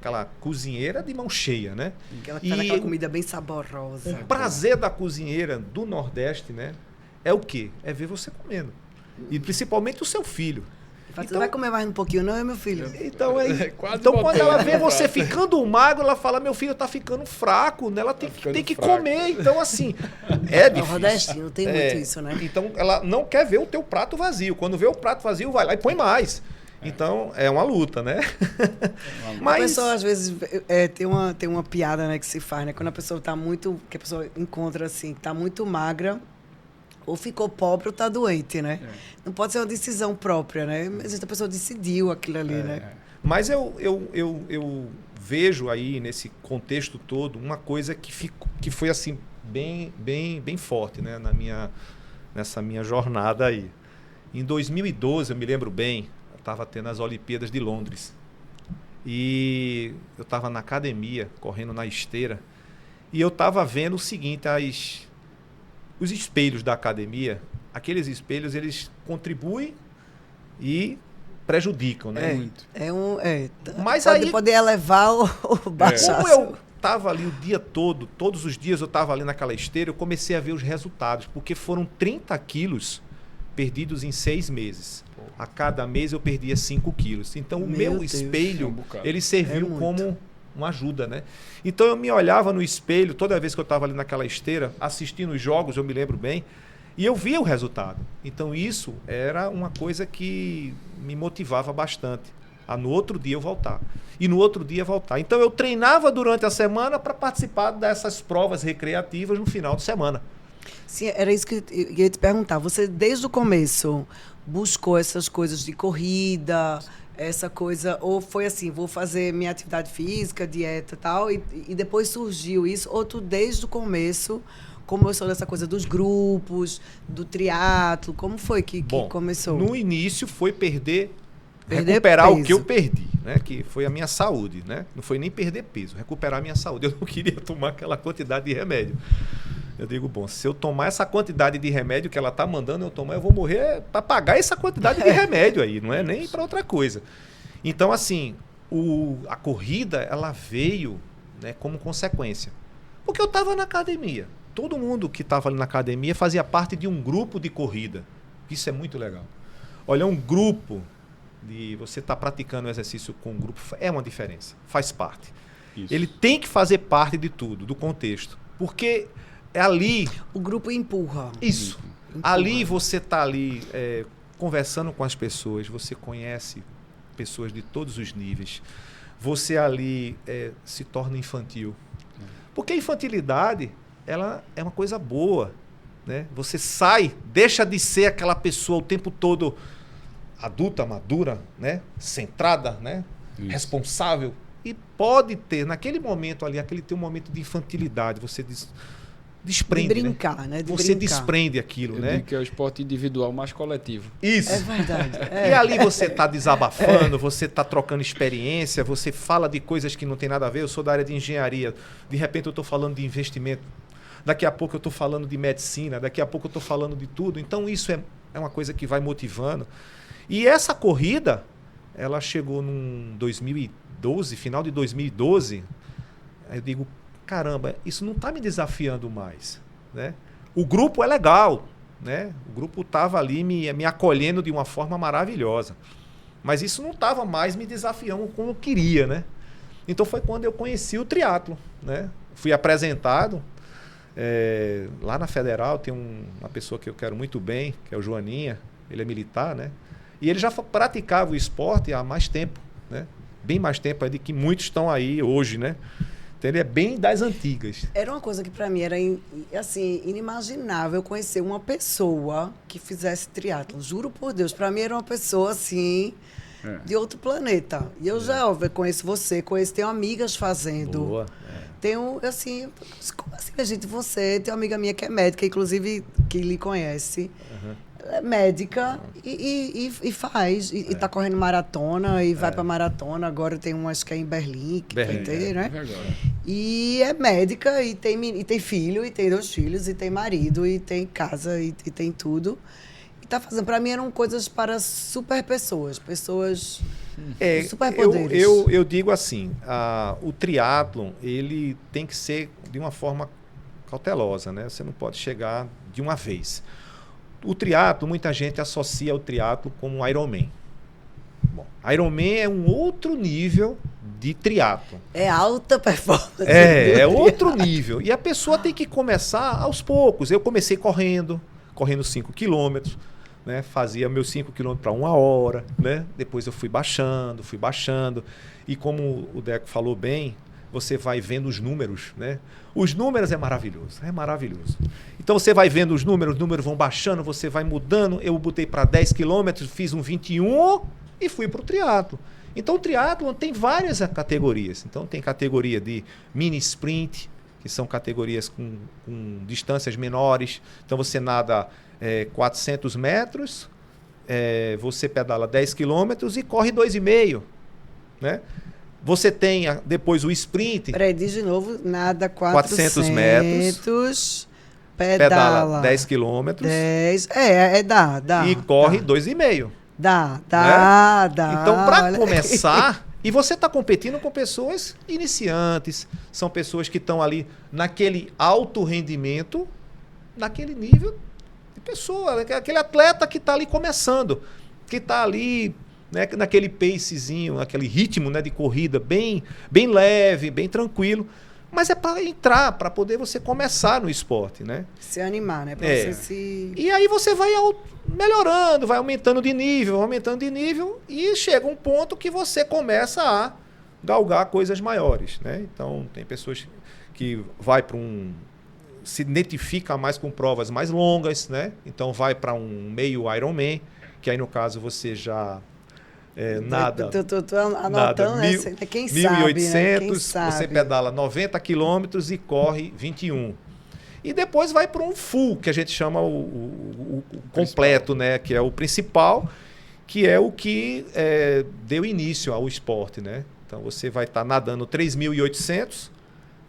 aquela cozinheira de mão cheia, né? Aquela comida bem saborosa. O prazer da cozinheira do Nordeste, né? É o quê? É ver você comendo. E principalmente o seu filho. Você vai comer mais um pouquinho, não é, meu filho? Então, quando ela vê você ficando magro, ela fala, meu filho tá ficando fraco, né? Ela tem que comer. Então, assim, é difícil. O nordestino tem muito isso, né? Então, ela não quer ver o teu prato vazio. Quando vê o prato vazio, vai lá e põe mais. Então, é uma luta, né? Mas a pessoa, às vezes, tem uma piada, né, que se faz, né? Quando a pessoa tá muito... Que a pessoa encontra, assim, que tá muito magra, ou ficou pobre ou tá doente, né? Não pode ser uma decisão própria, né? Mas a pessoa decidiu aquilo ali, né? Mas eu vejo aí, nesse contexto todo, uma coisa que foi, assim, bem forte, né? Nessa minha jornada aí. Em 2012, eu me lembro bem, eu estava tendo as Olimpíadas de Londres. E eu estava na academia, correndo na esteira, e eu estava vendo o seguinte, os espelhos da academia, aqueles espelhos, eles contribuem e prejudicam, né? Muito. Mas pode elevar ou baixar. Como eu estava ali o dia todo, todos os dias eu estava ali naquela esteira, eu comecei a ver os resultados, porque foram 30 quilos perdidos em 6 meses. A cada mês eu perdia 5 quilos. Então, o meu espelho, ele serviu como uma ajuda, né? Então, eu me olhava no espelho, toda vez que eu estava ali naquela esteira, assistindo os jogos, eu me lembro bem, e eu via o resultado. Então, isso era uma coisa que me motivava bastante. A no outro dia eu voltar. E no outro dia voltar. Então, eu treinava durante a semana para participar dessas provas recreativas no final de semana. Sim, era isso que eu ia te perguntar. Você, desde o começo, buscou essas coisas de corrida, essa coisa, ou foi assim, vou fazer minha atividade física, dieta e tal, e depois surgiu isso, ou tu, desde o começo, começou dessa coisa dos grupos, do triatlo, como foi que começou? No início foi recuperar peso. O que eu perdi, né? Que foi a minha saúde, né? Não foi nem perder peso, recuperar a minha saúde. Eu não queria tomar aquela quantidade de remédio. Eu digo, bom, se eu tomar essa quantidade de remédio que ela está mandando eu tomar, eu vou morrer para pagar essa quantidade de remédio aí, não é nem para outra coisa. Então, assim, a corrida, ela veio, né, como consequência. Porque eu estava na academia. Todo mundo que estava ali na academia fazia parte de um grupo de corrida. Isso é muito legal. Olha, um grupo de você estar praticando o exercício com um grupo é uma diferença, faz parte. Isso. Ele tem que fazer parte de tudo, do contexto. Porque ali... O grupo empurra. Isso. Empurra. Ali você está ali conversando com as pessoas, você conhece pessoas de todos os níveis. Você ali se torna infantil. Porque a infantilidade, ela é uma coisa boa, né? Você sai, deixa de ser aquela pessoa o tempo todo adulta, madura, né? Centrada, né? Responsável. E pode ter, naquele momento ali, aquele teu momento de infantilidade, você desprende, de brincar, né? Você desprende aquilo, Eu né? digo que é o esporte individual mais coletivo. Isso. É verdade. E ali você está desabafando, você está trocando experiência, você fala de coisas que não tem nada a ver. Eu sou da área de engenharia, de repente eu estou falando de investimento, daqui a pouco eu estou falando de medicina, daqui a pouco eu estou falando de tudo. Então isso é uma coisa que vai motivando. E essa corrida, ela chegou em 2012, final de 2012, aí eu digo, caramba, isso não está me desafiando mais, né? O grupo é legal, né? O grupo estava ali me acolhendo de uma forma maravilhosa, mas isso não estava mais me desafiando como eu queria, né? Então foi quando eu conheci o triatlo, né? Fui apresentado lá na Federal, tem uma pessoa que eu quero muito bem, que é o Joaninha, ele é militar, né? E ele já praticava o esporte há mais tempo, né? Bem mais tempo de que muitos estão aí hoje, né? Então ele é bem das antigas. Era uma coisa que para mim era assim, inimaginável conhecer uma pessoa que fizesse triatlo. Juro por Deus, para mim era uma pessoa assim, de outro planeta. E eu já conheço você, tenho amigas fazendo. Boa. Tenho, assim, como assim, gente? Você tem uma amiga minha que é médica, inclusive, que lhe conhece. Ela é médica e faz. E tá correndo maratona e vai pra maratona. Agora tem umas que é em Berlim, que vai ter, né? E é médica e tem filho, e tem 2 filhos, e tem marido, e tem casa, e tem tudo. E tá fazendo. Pra mim eram coisas para super pessoas Superpoderes. Eu digo assim, o triatlon, ele tem que ser de uma forma cautelosa, né? Você não pode chegar de uma vez. O triatlo, muita gente associa o triatlo com o Ironman. Bom, Ironman é um outro nível de triatlo. É alta performance. É outro nível. E a pessoa tem que começar aos poucos. Eu comecei correndo 5 quilômetros, né? Fazia meus 5 quilômetros para 1 hora, né? Depois eu fui baixando. E como o Deco falou bem, você vai vendo os números, né? Os números é maravilhoso. Então você vai vendo os números vão baixando, você vai mudando. Eu botei para 10 quilômetros, fiz um 21 e fui para o triatlo. Então o triatlo tem várias categorias. Então tem categoria de mini sprint, que são categorias com distâncias menores. Então você nada 400 metros, você pedala 10 quilômetros e corre 2,5, né? Você tem depois o sprint. Peraí, diz de novo, nada 400 metros. Pedala 10 quilômetros. 10, dá. E corre 2,5. Dá. Então, para começar, e você está competindo com pessoas iniciantes, são pessoas que estão ali naquele alto rendimento, naquele nível de pessoa, aquele atleta que está ali começando, que está ali, né, naquele pacezinho, aquele ritmo, né, de corrida bem leve, bem tranquilo. Mas é para entrar, para poder você começar no esporte, né? Se animar, né? Para você se... E aí você vai melhorando, vai aumentando de nível e chega um ponto que você começa a galgar coisas maiores, né? Então, tem pessoas que vai para se identifica mais com provas mais longas, né? Então, vai para um meio Ironman, que aí, no caso, você já... nada. Tô anotando, né? Quem 1.800, sabe? Você pedala 90 quilômetros e corre 21. E depois vai para um full, que a gente chama o completo, né? Que é o principal, que é o que deu início ao esporte, né? Então você vai estar nadando 3.800,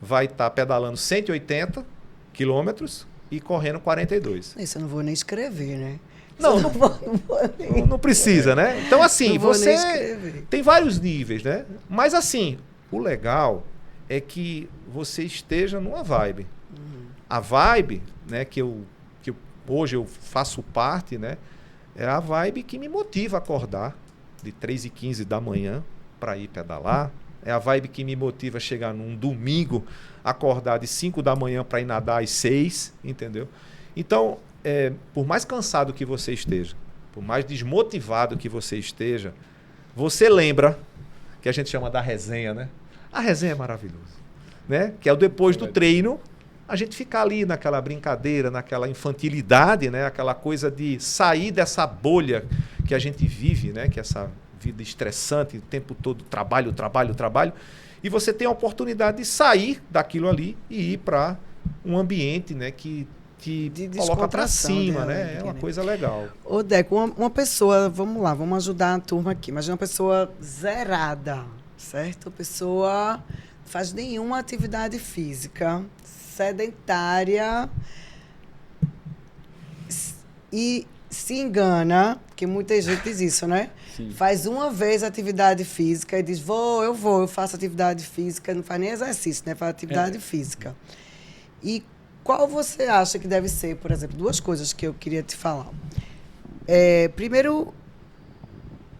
vai estar pedalando 180 quilômetros e correndo 42. Isso eu não vou nem escrever, né? Não precisa, né? Então, assim, você tem vários níveis, né? Mas, assim, o legal é que você esteja numa vibe. A vibe, né, que hoje eu faço parte, né, é a vibe que me motiva a acordar de 3h15 da manhã para ir pedalar. É a vibe que me motiva a chegar num domingo, acordar de 5 da manhã para ir nadar às 6, entendeu? Então, por mais cansado que você esteja, por mais desmotivado que você esteja, você lembra, que a gente chama da resenha, né? A resenha é maravilhosa, né? Que é o depois do treino, a gente ficar ali naquela brincadeira, naquela infantilidade, né? Aquela coisa de sair dessa bolha que a gente vive, né? Que é essa vida estressante, o tempo todo trabalho, e você tem a oportunidade de sair daquilo ali e ir para um ambiente, né? Que te coloca para cima, né? É uma coisa legal. Ô, Deco, uma pessoa, vamos lá, vamos ajudar a turma aqui, mas uma pessoa zerada, certo? A pessoa não faz nenhuma atividade física, sedentária e se engana, que muita gente diz isso, né? Sim. Faz uma vez atividade física e diz, eu faço atividade física, não faz nem exercício, né? Faz atividade física. E qual você acha que deve ser, por exemplo, duas coisas que eu queria te falar. Primeiro,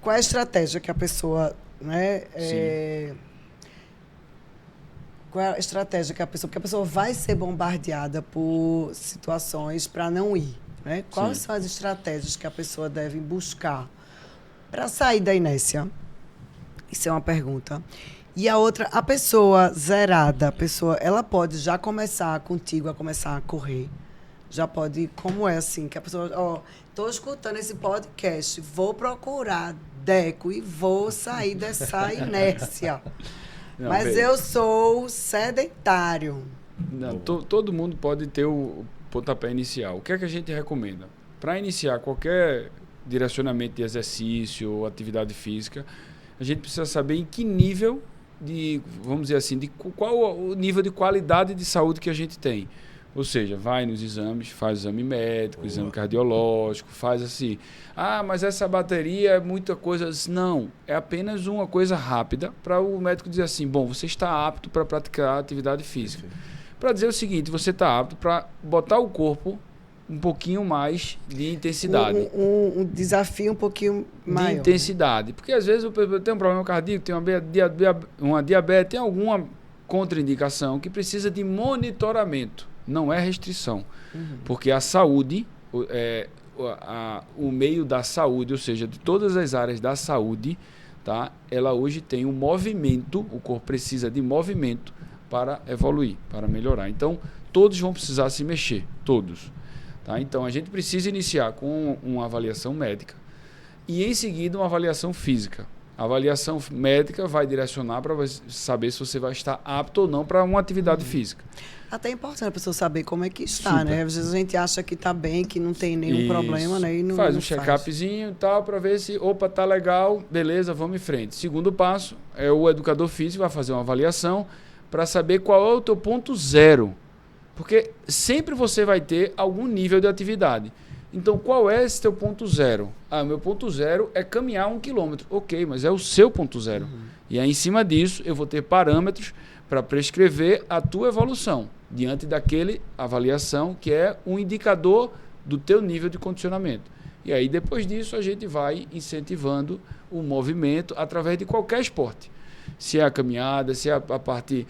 qual é a estratégia que a pessoa, né? Qual é a estratégia que a pessoa... Porque a pessoa vai ser bombardeada por situações para não ir, né? Quais são as estratégias que a pessoa deve buscar para sair da inércia? Isso é uma pergunta. E a outra, a pessoa zerada, ela pode já começar contigo a começar a correr. Já pode, como é assim, que a pessoa, estou escutando esse podcast, vou procurar Deco e vou sair dessa inércia. Não, mas eu sou sedentário. Não, todo mundo pode ter o pontapé inicial. O que é que a gente recomenda? Para iniciar qualquer direcionamento de exercício ou atividade física, a gente precisa saber em que nível vamos dizer assim, qual o nível de qualidade de saúde que a gente tem. Ou seja, vai nos exames, faz exame médico, exame cardiológico, faz assim. Ah, mas essa bateria é muita coisa. Não, é apenas uma coisa rápida para o médico dizer assim, bom, você está apto para praticar atividade física. Para dizer o seguinte, você está apto para botar o corpo um pouquinho mais de intensidade. Um desafio um pouquinho maior. De intensidade. Porque às vezes eu tenho um problema cardíaco, tem uma diabetes, tem alguma contraindicação que precisa de monitoramento. Não é restrição. Porque a saúde, o meio da saúde, ou seja, de todas as áreas da saúde, tá? Ela hoje tem um movimento, o corpo precisa de movimento para evoluir, para melhorar. Então, todos vão precisar se mexer, todos. Tá? Então, a gente precisa iniciar com uma avaliação médica e, em seguida, uma avaliação física. A avaliação médica vai direcionar para saber se você vai estar apto ou não para uma atividade física. Até é importante a pessoa saber como é que está, né? Às vezes a gente acha que está bem, que não tem nenhum problema, né? E não, faz um check-upzinho e tal, para ver se, opa, tá legal, beleza, vamos em frente. Segundo passo, é o educador físico vai fazer uma avaliação para saber qual é o teu ponto zero. Porque sempre você vai ter algum nível de atividade. Então, qual é esse teu ponto zero? Ah, meu ponto zero é caminhar 1 quilômetro. Ok, mas é o seu ponto zero. E aí, em cima disso, eu vou ter parâmetros para prescrever a tua evolução diante daquele avaliação que é um indicador do teu nível de condicionamento. E aí, depois disso, a gente vai incentivando o movimento através de qualquer esporte. Se é a caminhada, se é a parte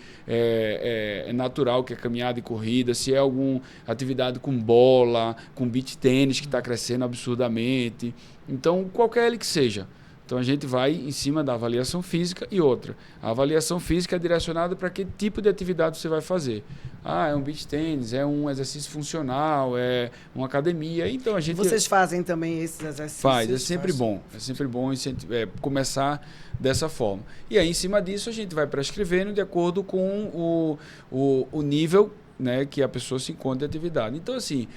natural, que é caminhada e corrida, se é alguma atividade com bola, com beach tênis, que está crescendo absurdamente. Então, qualquer ele que seja. Então, a gente vai em cima da avaliação física e outra. A avaliação física é direcionada para que tipo de atividade você vai fazer. Ah, é um beach tênis, é um exercício funcional, é uma academia. Então, a gente... Vocês fazem também esses exercícios? Faz, é sempre bom. É sempre bom começar dessa forma. E aí, em cima disso, a gente vai prescrevendo de acordo com o nível, né, que a pessoa se encontra de atividade. Então, assim,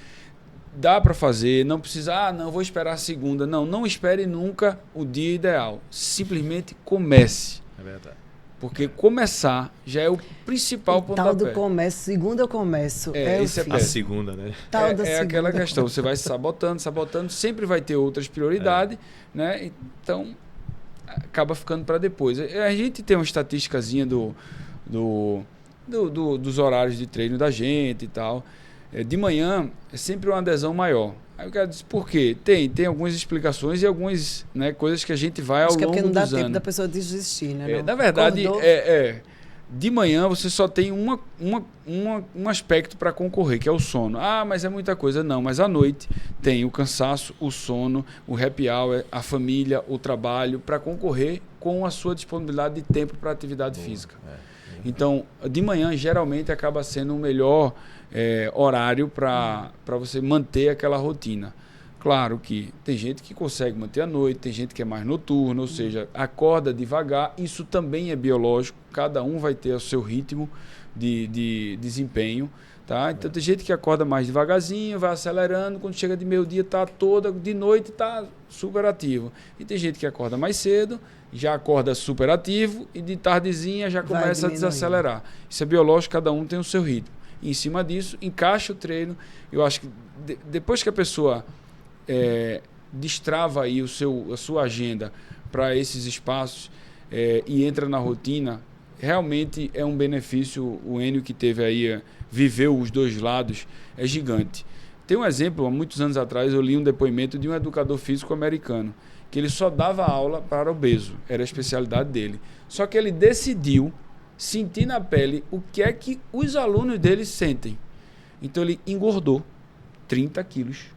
dá para fazer, não precisa, não, vou esperar a segunda. Não espere nunca o dia ideal. Simplesmente comece. É verdade. Porque começar já é o principal pontapé. Tal do começo, segunda eu começo. A segunda, né? É aquela questão, você vai se sabotando, sempre vai ter outras prioridades, né? Então, acaba ficando para depois. A gente tem uma estatísticazinha dos horários de treino da gente e tal. De manhã é sempre uma adesão maior. Aí o cara diz, por quê? Tem algumas explicações e algumas, né, coisas que a gente vai ao longo dos anos. Porque não dá tempo da pessoa desistir, né? Na verdade, de manhã você só tem um aspecto para concorrer, que é o sono. Ah, mas é muita coisa. Não, mas à noite tem o cansaço, o sono, o happy hour, a família, o trabalho, para concorrer com a sua disponibilidade de tempo para atividade física. Então, de manhã, geralmente, acaba sendo o melhor horário para você manter aquela rotina. Claro que tem gente que consegue manter à noite, tem gente que é mais noturna, ou seja, acorda devagar. Isso também é biológico, cada um vai ter o seu ritmo de desempenho. Tá? Então tem gente que acorda mais devagarzinho, vai acelerando, quando chega de meio-dia está toda, de noite está super ativo. E tem gente que acorda mais cedo, já acorda super ativo e de tardezinha já começa a desacelerar. Isso é biológico, cada um tem o seu ritmo. E em cima disso, encaixa o treino. Eu acho que depois que a pessoa destrava aí a sua agenda para esses espaços e entra na rotina, realmente é um benefício. O Enio que teve aí, viveu os dois lados, é gigante. Tem um exemplo, há muitos anos atrás eu li um depoimento de um educador físico americano, que ele só dava aula para obeso, era a especialidade dele. Só que ele decidiu sentir na pele o que é que os alunos dele sentem. Então ele engordou 30 quilos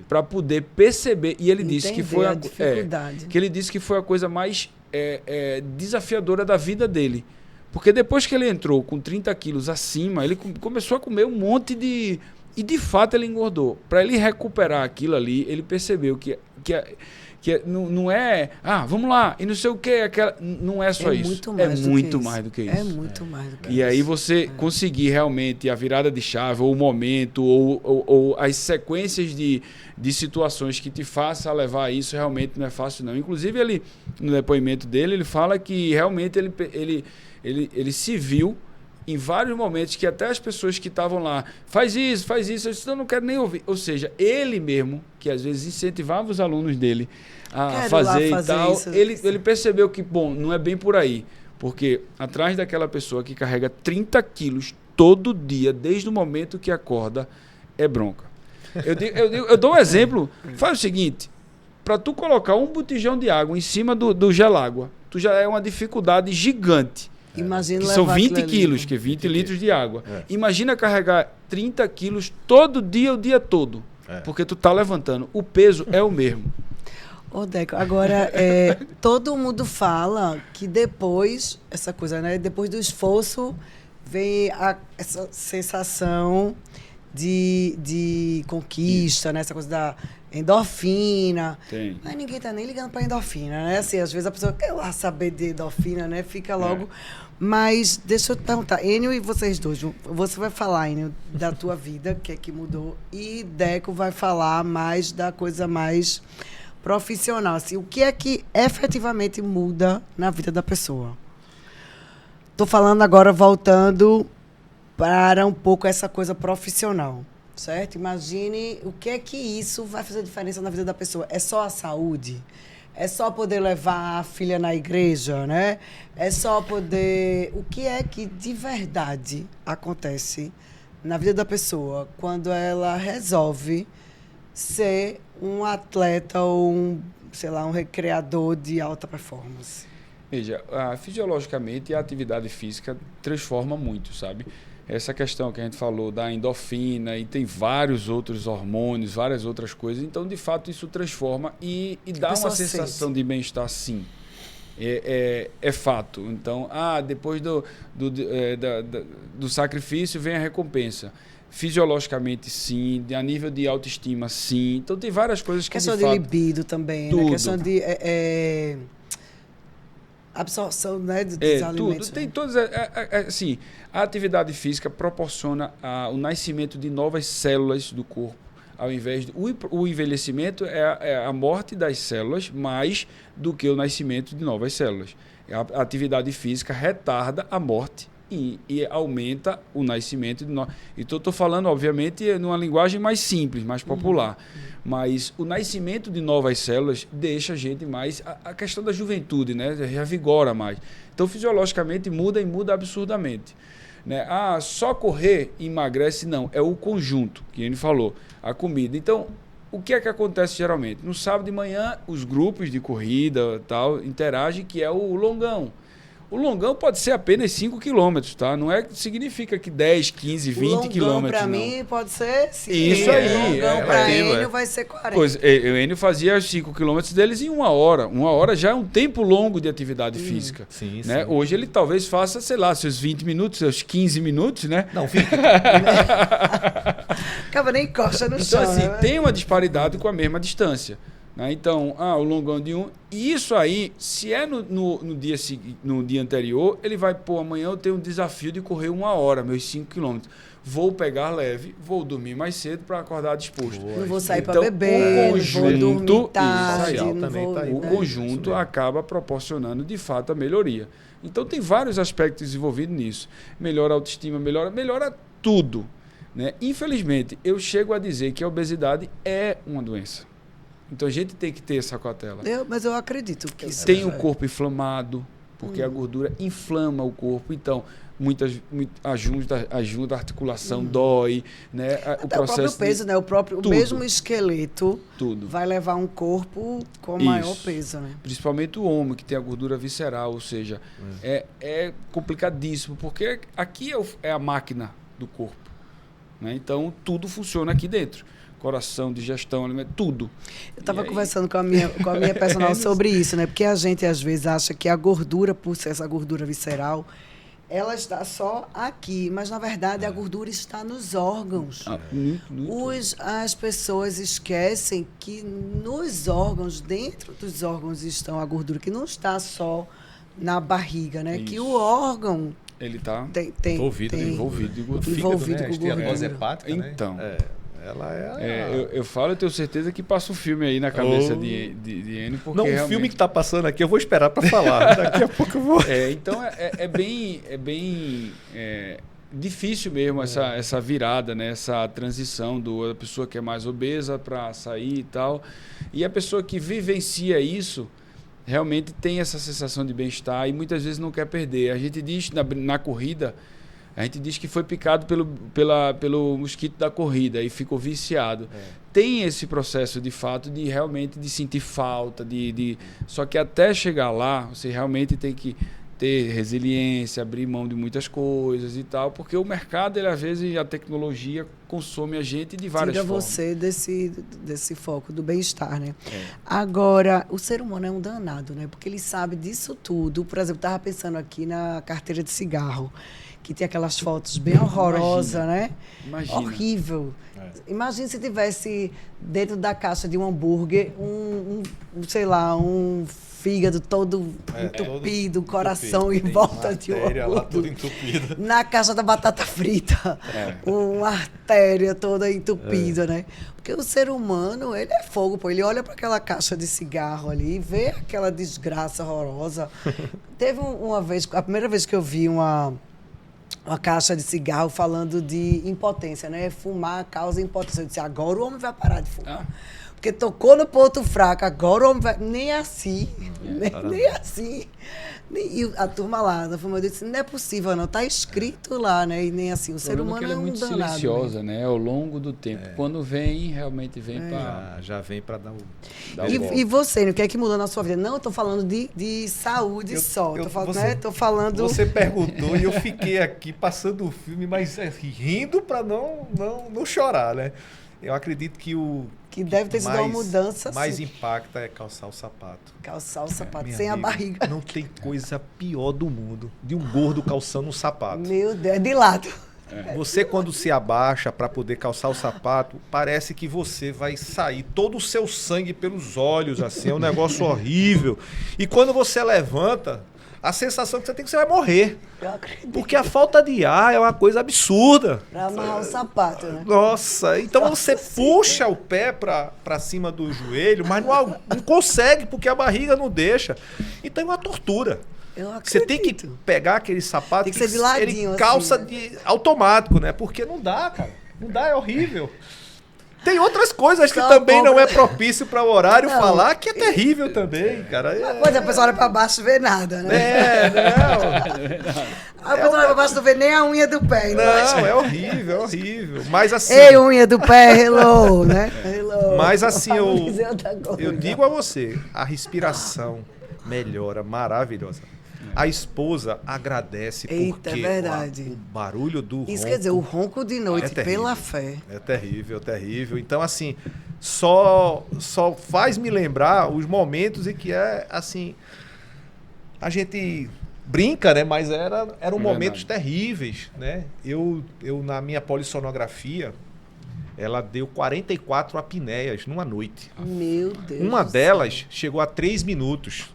para poder perceber. E ele disse que foi ele disse que foi a coisa mais desafiadora da vida dele. Porque depois que ele entrou com 30 quilos acima, ele começou a comer um monte de... E de fato ele engordou. Para ele recuperar aquilo ali, ele percebeu que não é... vamos lá, e não sei o que. Não é só isso. É muito mais do que isso. É muito mais do que isso. E aí você conseguir realmente a virada de chave, ou o momento, ou as sequências de situações que te façam levar a isso, realmente não é fácil não. Inclusive, ele, no depoimento dele, ele fala que realmente ele se viu em vários momentos que até as pessoas que estavam lá, faz isso, eu disse, eu não quero nem ouvir. Ou seja, ele mesmo, que às vezes incentivava os alunos dele a fazer e tal, ele percebeu que, bom, não é bem por aí. Porque atrás daquela pessoa que carrega 30 quilos todo dia, desde o momento que acorda, é bronca. Eu dou um exemplo. Faz o seguinte, para tu colocar um botijão de água em cima do gelágua, tu já é uma dificuldade gigante. Imagina que são 20 quilos, que é 20 litros de água. Imagina carregar 30 quilos todo dia, o dia todo. Porque tu tá levantando. O peso é o mesmo. Ô, Deco, agora, todo mundo fala que depois, essa coisa, né? Depois do esforço, vem essa sensação de conquista, né? Essa coisa da endorfina. Tem. Mas ninguém tá nem ligando pra endorfina, né? Assim, às vezes a pessoa quer lá saber de endorfina, né? Fica logo... Mas deixa eu te perguntar, Enio e vocês dois, você vai falar, Enio, da tua vida, que é que mudou, e Deco vai falar mais da coisa mais profissional. Assim, o que é que efetivamente muda na vida da pessoa? Estou falando agora, voltando para um pouco essa coisa profissional, certo? Imagine o que é que isso vai fazer diferença na vida da pessoa. É só a saúde? É só poder levar a filha na igreja, né? É só poder... O que é que de verdade acontece na vida da pessoa quando ela resolve ser um atleta ou um recreador de alta performance? Veja, fisiologicamente a atividade física transforma muito, sabe? Essa questão que a gente falou da endorfina e tem vários outros hormônios, várias outras coisas. Então, de fato, isso transforma e dá uma sensação de bem-estar, sim. É fato. Então, depois do sacrifício vem a recompensa. Fisiologicamente, sim. A nível de autoestima, sim. Então, tem várias coisas que, questão de libido também, tudo. Né? Questão de... absorção, né, dos alimentos. Tudo. Tem todas, assim, a atividade física proporciona o nascimento de novas células do corpo, ao invés de o envelhecimento é a morte das células mais do que o nascimento de novas células. A atividade física retarda a morte e aumenta o nascimento de novas. Então, estou falando, obviamente, numa linguagem mais simples, mais popular. Mas o nascimento de novas células deixa a gente mais... A questão da juventude, né? Já vigora mais. Então, fisiologicamente, muda e muda absurdamente. Né? Só correr emagrece? Não. É o conjunto, que ele falou. A comida. Então, o que é que acontece geralmente? No sábado de manhã, os grupos de corrida tal, interagem, que é o longão. O longão pode ser apenas 5 quilômetros, tá? Não significa que 10, 15, 20 quilômetros. O longão para mim pode ser 5. Isso aí. O longão para Enio vai ser 40. Pois, o Enio fazia os 5 quilômetros deles em 1 hora. 1 hora já é um tempo longo de atividade física. Sim, né? sim. Hoje ele talvez faça, sei lá, seus 20 minutos, seus 15 minutos, né? Não, fica. Acaba nem encosta no chão. Então, assim, né? tem uma disparidade com a mesma distância. Então, o longão de 1. E isso aí, se é no dia anterior, ele vai, amanhã eu tenho um desafio de correr 1 hora, meus 5 quilômetros. Vou pegar leve, vou dormir mais cedo para acordar disposto. Não vou sair para beber, vou dormir tarde. O conjunto acaba proporcionando, de fato, a melhoria. Então, tem vários aspectos envolvidos nisso. Melhora a autoestima, melhora tudo. Né? Infelizmente, eu chego a dizer que a obesidade é uma doença. Então a gente tem que ter essa cautela. Mas eu acredito que isso tem o corpo inflamado, porque a gordura inflama o corpo. Então, ajuda a articulação, dói, né? O próprio peso, né? O mesmo esqueleto vai levar um corpo com maior peso, né? Principalmente o homem, que tem a gordura visceral, ou seja, é complicadíssimo, porque aqui é a máquina do corpo. Né? Então, tudo funciona aqui dentro. Coração, digestão, alimento, tudo. Eu estava conversando com a minha personal sobre isso, né? Porque a gente, às vezes, acha que a gordura, por ser essa gordura visceral, ela está só aqui, mas, na verdade, a gordura está nos órgãos. As pessoas esquecem que nos órgãos, dentro dos órgãos, estão a gordura, que não está só na barriga, né? Isso. Que o órgão... Ele está envolvido de gordura. Envolvido com a dose hepática, então, né? Ela é eu falo, eu tenho certeza que passa um filme aí na cabeça de Enio, porque não, realmente... o filme que está passando aqui eu vou esperar para falar. Daqui a pouco eu vou... Então é bem difícil mesmo essa virada, né? Essa transição da pessoa que é mais obesa para sair e tal. E a pessoa que vivencia isso realmente tem essa sensação de bem-estar e muitas vezes não quer perder. A gente diz na corrida, a gente diz que foi picado pelo mosquito da corrida e ficou viciado. Tem esse processo de fato de realmente de sentir falta, só que até chegar lá, você realmente tem que ter resiliência, abrir mão de muitas coisas e tal, porque o mercado, ele, às vezes, a tecnologia consome a gente de várias formas. Tira você desse foco do bem-estar, né? Agora, o ser humano é um danado, né? Porque ele sabe disso tudo. Por exemplo, estava pensando aqui na carteira de cigarro, que tem aquelas fotos bem horrorosas, né? Imagina. Horrível. Imagina se tivesse dentro da caixa de um hambúrguer sei lá, um fígado todo entupido, coração em volta de um lá tudo entupido. na caixa da batata frita, uma artéria toda entupida, né? Porque o ser humano, ele é fogo, pô. Ele olha para aquela caixa de cigarro ali e vê aquela desgraça horrorosa. Teve uma vez, a primeira vez que eu vi uma caixa de cigarro falando de impotência, né? Fumar causa impotência. Eu disse, agora o homem vai parar de fumar. Porque tocou no ponto fraco, agora o homem vai... Nem assim, nem assim. E a turma lá da FUMA disse, não é possível não, está escrito lá, né? E nem assim, o ser humano é muito danado, silenciosa, né? Ao longo do tempo. Quando vem, realmente vem para... Já vem para dar o E você, o que é que mudou na sua vida? Não, eu estou falando de saúde só. Estou falando... Você perguntou e eu fiquei aqui passando o filme, mas rindo para não chorar, né? Eu acredito que que deve ter sido uma mudança. Mais impacta é calçar o sapato. Calçar o sapato sem a barriga. Não tem coisa pior do mundo de um gordo calçando um sapato. Meu Deus, é de lado. Você, quando se abaixa para poder calçar o sapato, parece que você vai sair todo o seu sangue pelos olhos, assim, é um negócio horrível. E quando você levanta, a sensação que você tem que você vai morrer. Eu acredito. Porque a falta de ar é uma coisa absurda. Para amarrar o sapato, né? Nossa, então você puxa o pé para cima do joelho, mas não consegue porque a barriga não deixa. Então é uma tortura. Eu acredito. Você tem que pegar aquele sapato, tem que ser de ladinho, ele calça assim, né? automático, né? Porque não dá, cara. Não dá, é horrível. Tem outras coisas que Só também não é propício para o horário falar, que é terrível também, cara. Pois a pessoa olha para baixo e vê nada, né? A pessoa olha para baixo e não vê nem a unha do pé. Não, é horrível, é horrível. Mas assim... Ei, unha do pé, hello, né? Hello. Mas assim, eu digo a você, a respiração melhora, maravilhosa. A esposa agradece porque verdade. O barulho do ronco... Isso quer dizer, o ronco de noite, pela fé. É terrível, terrível. Então, assim, só faz me lembrar os momentos em que assim, a gente brinca, né? Mas eram momentos terríveis, né? Eu, na minha polissonografia, ela deu 44 apneias numa noite. Meu Deus. Uma delas chegou a 3 minutos.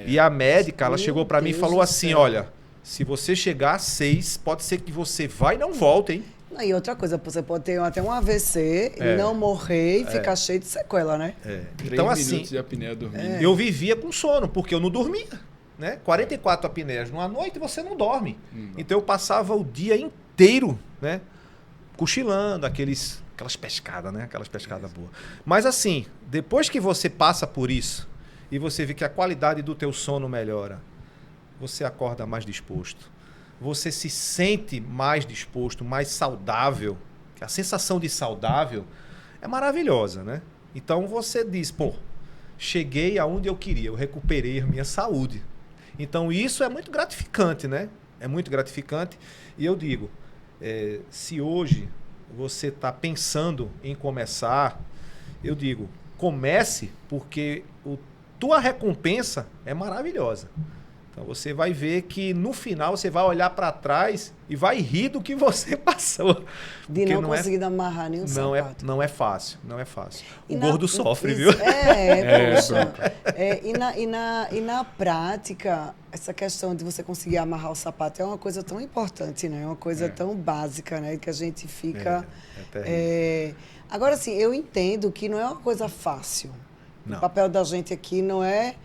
E a médica, ela chegou para mim e falou assim, olha, se você chegar a 6, pode ser que você vá e não volte, hein? E outra coisa, você pode ter até um AVC e não morrer e ficar cheio de sequela, né? Então, assim, de apneia dormindo. Eu vivia com sono, porque eu não dormia, né? 44 apneias numa noite, você não dorme. Então eu passava o dia inteiro, né? Cochilando, aquelas pescadas, né? Aquelas pescadas boas. Mas assim, depois que você passa por isso, e você vê que a qualidade do teu sono melhora, você acorda mais disposto. Você se sente mais disposto, mais saudável. A sensação de saudável é maravilhosa, né? Então você diz, pô, cheguei aonde eu queria, eu recuperei a minha saúde. Então isso é muito gratificante, né? É muito gratificante. E eu digo, se hoje você está pensando em começar, eu digo, comece porque tua recompensa é maravilhosa. Então você vai ver que no final você vai olhar para trás e vai rir do que você passou. De não conseguir amarrar nenhum sapato. Não é fácil, não é fácil. E o gordo sofre, isso, viu? Poxa. E na prática, essa questão de você conseguir amarrar o sapato é uma coisa tão importante, né? É uma coisa tão básica, né? Que a gente fica... Agora, assim, eu entendo que não é uma coisa fácil. Não. O papel da gente aqui não é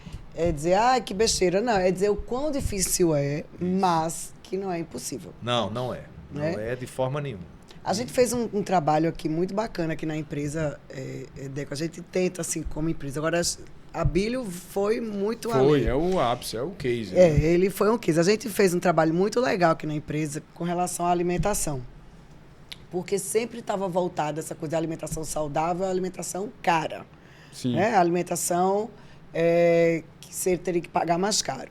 dizer, que besteira. Não, é dizer o quão difícil é, mas que não é impossível. Não é. Não é de forma nenhuma. A gente fez um trabalho aqui muito bacana aqui na empresa, Deco. A gente tenta, assim, como empresa. Agora, a Bílio foi muito além. É o ápice, é o case. Ele foi um case. A gente fez um trabalho muito legal aqui na empresa com relação à alimentação. Porque sempre estava voltada essa coisa de alimentação saudável, alimentação cara. Sim. Né? A alimentação que você teria que pagar mais caro.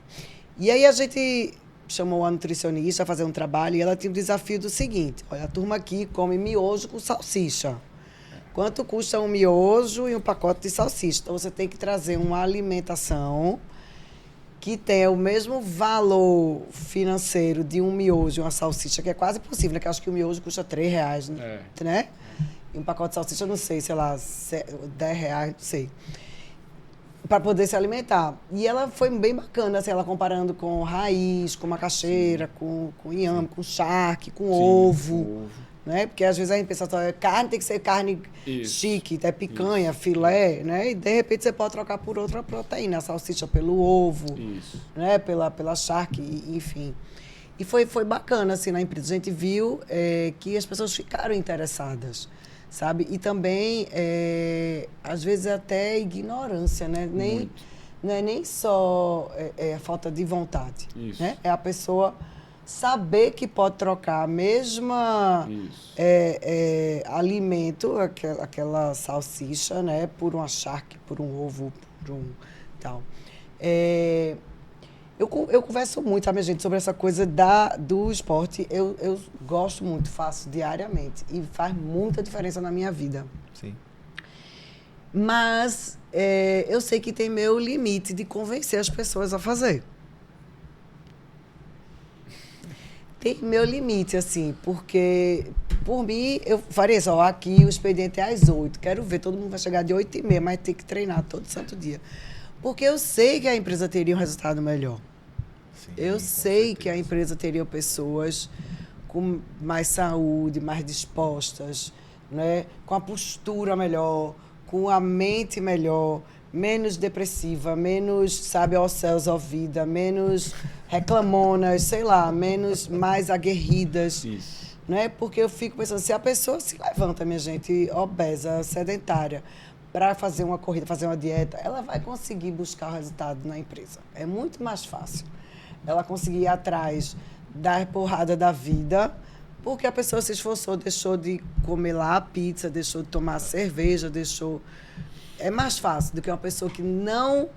E aí a gente chamou a nutricionista a fazer um trabalho e ela tinha o desafio do seguinte: olha, a turma aqui come miojo com salsicha. Quanto custa um miojo e um pacote de salsicha? Então, você tem que trazer uma alimentação que tenha o mesmo valor financeiro de um miojo e uma salsicha, que é quase possível, né? Que eu acho que o miojo custa R$3, né? E um pacote de salsicha, eu não sei, sei lá, R$10, não sei. Para poder se alimentar. E ela foi bem bacana, assim, ela comparando com raiz, com macaxeira, com inhame, com charque, com ovo. Né? Porque às vezes a gente pensa, carne tem que ser carne chique, picanha, filé, né? E de repente você pode trocar por outra proteína, a salsicha pelo ovo, né? pela charque, enfim. E foi bacana, assim, na empresa. A gente viu que as pessoas ficaram interessadas, sabe? E também, às vezes, até ignorância, né? Não é nem só a falta de vontade, né? É a pessoa saber que pode trocar a mesma alimento, aquela salsicha, né? Por uma charque, por um ovo, por um tal. Eu converso muito, sabe, gente, sobre essa coisa do esporte. Eu gosto muito, faço diariamente. E faz muita diferença na minha vida. Sim. Mas eu sei que tem meu limite de convencer as pessoas a fazer. Tem meu limite, assim, porque, por mim, eu faria só aqui o expediente é às 8. Quero ver, todo mundo vai chegar de 8h30, mas tem que treinar todo santo dia. Porque eu sei que a empresa teria um resultado melhor. Sim, eu sei que a empresa teria pessoas com mais saúde, mais dispostas, né? Com a postura melhor, com a mente melhor, menos depressiva, menos, sabe, ó céus, ó vida, menos reclamonas, sei lá, mais aguerridas. Isso. Né? Porque eu fico pensando, se a pessoa se levanta, minha gente, obesa, sedentária, para fazer uma corrida, fazer uma dieta, ela vai conseguir buscar o resultado na empresa. É muito mais fácil ela conseguir ir atrás da porrada da vida, porque a pessoa se esforçou, deixou de comer lá a pizza, deixou de tomar cerveja, deixou... É mais fácil do que uma pessoa que não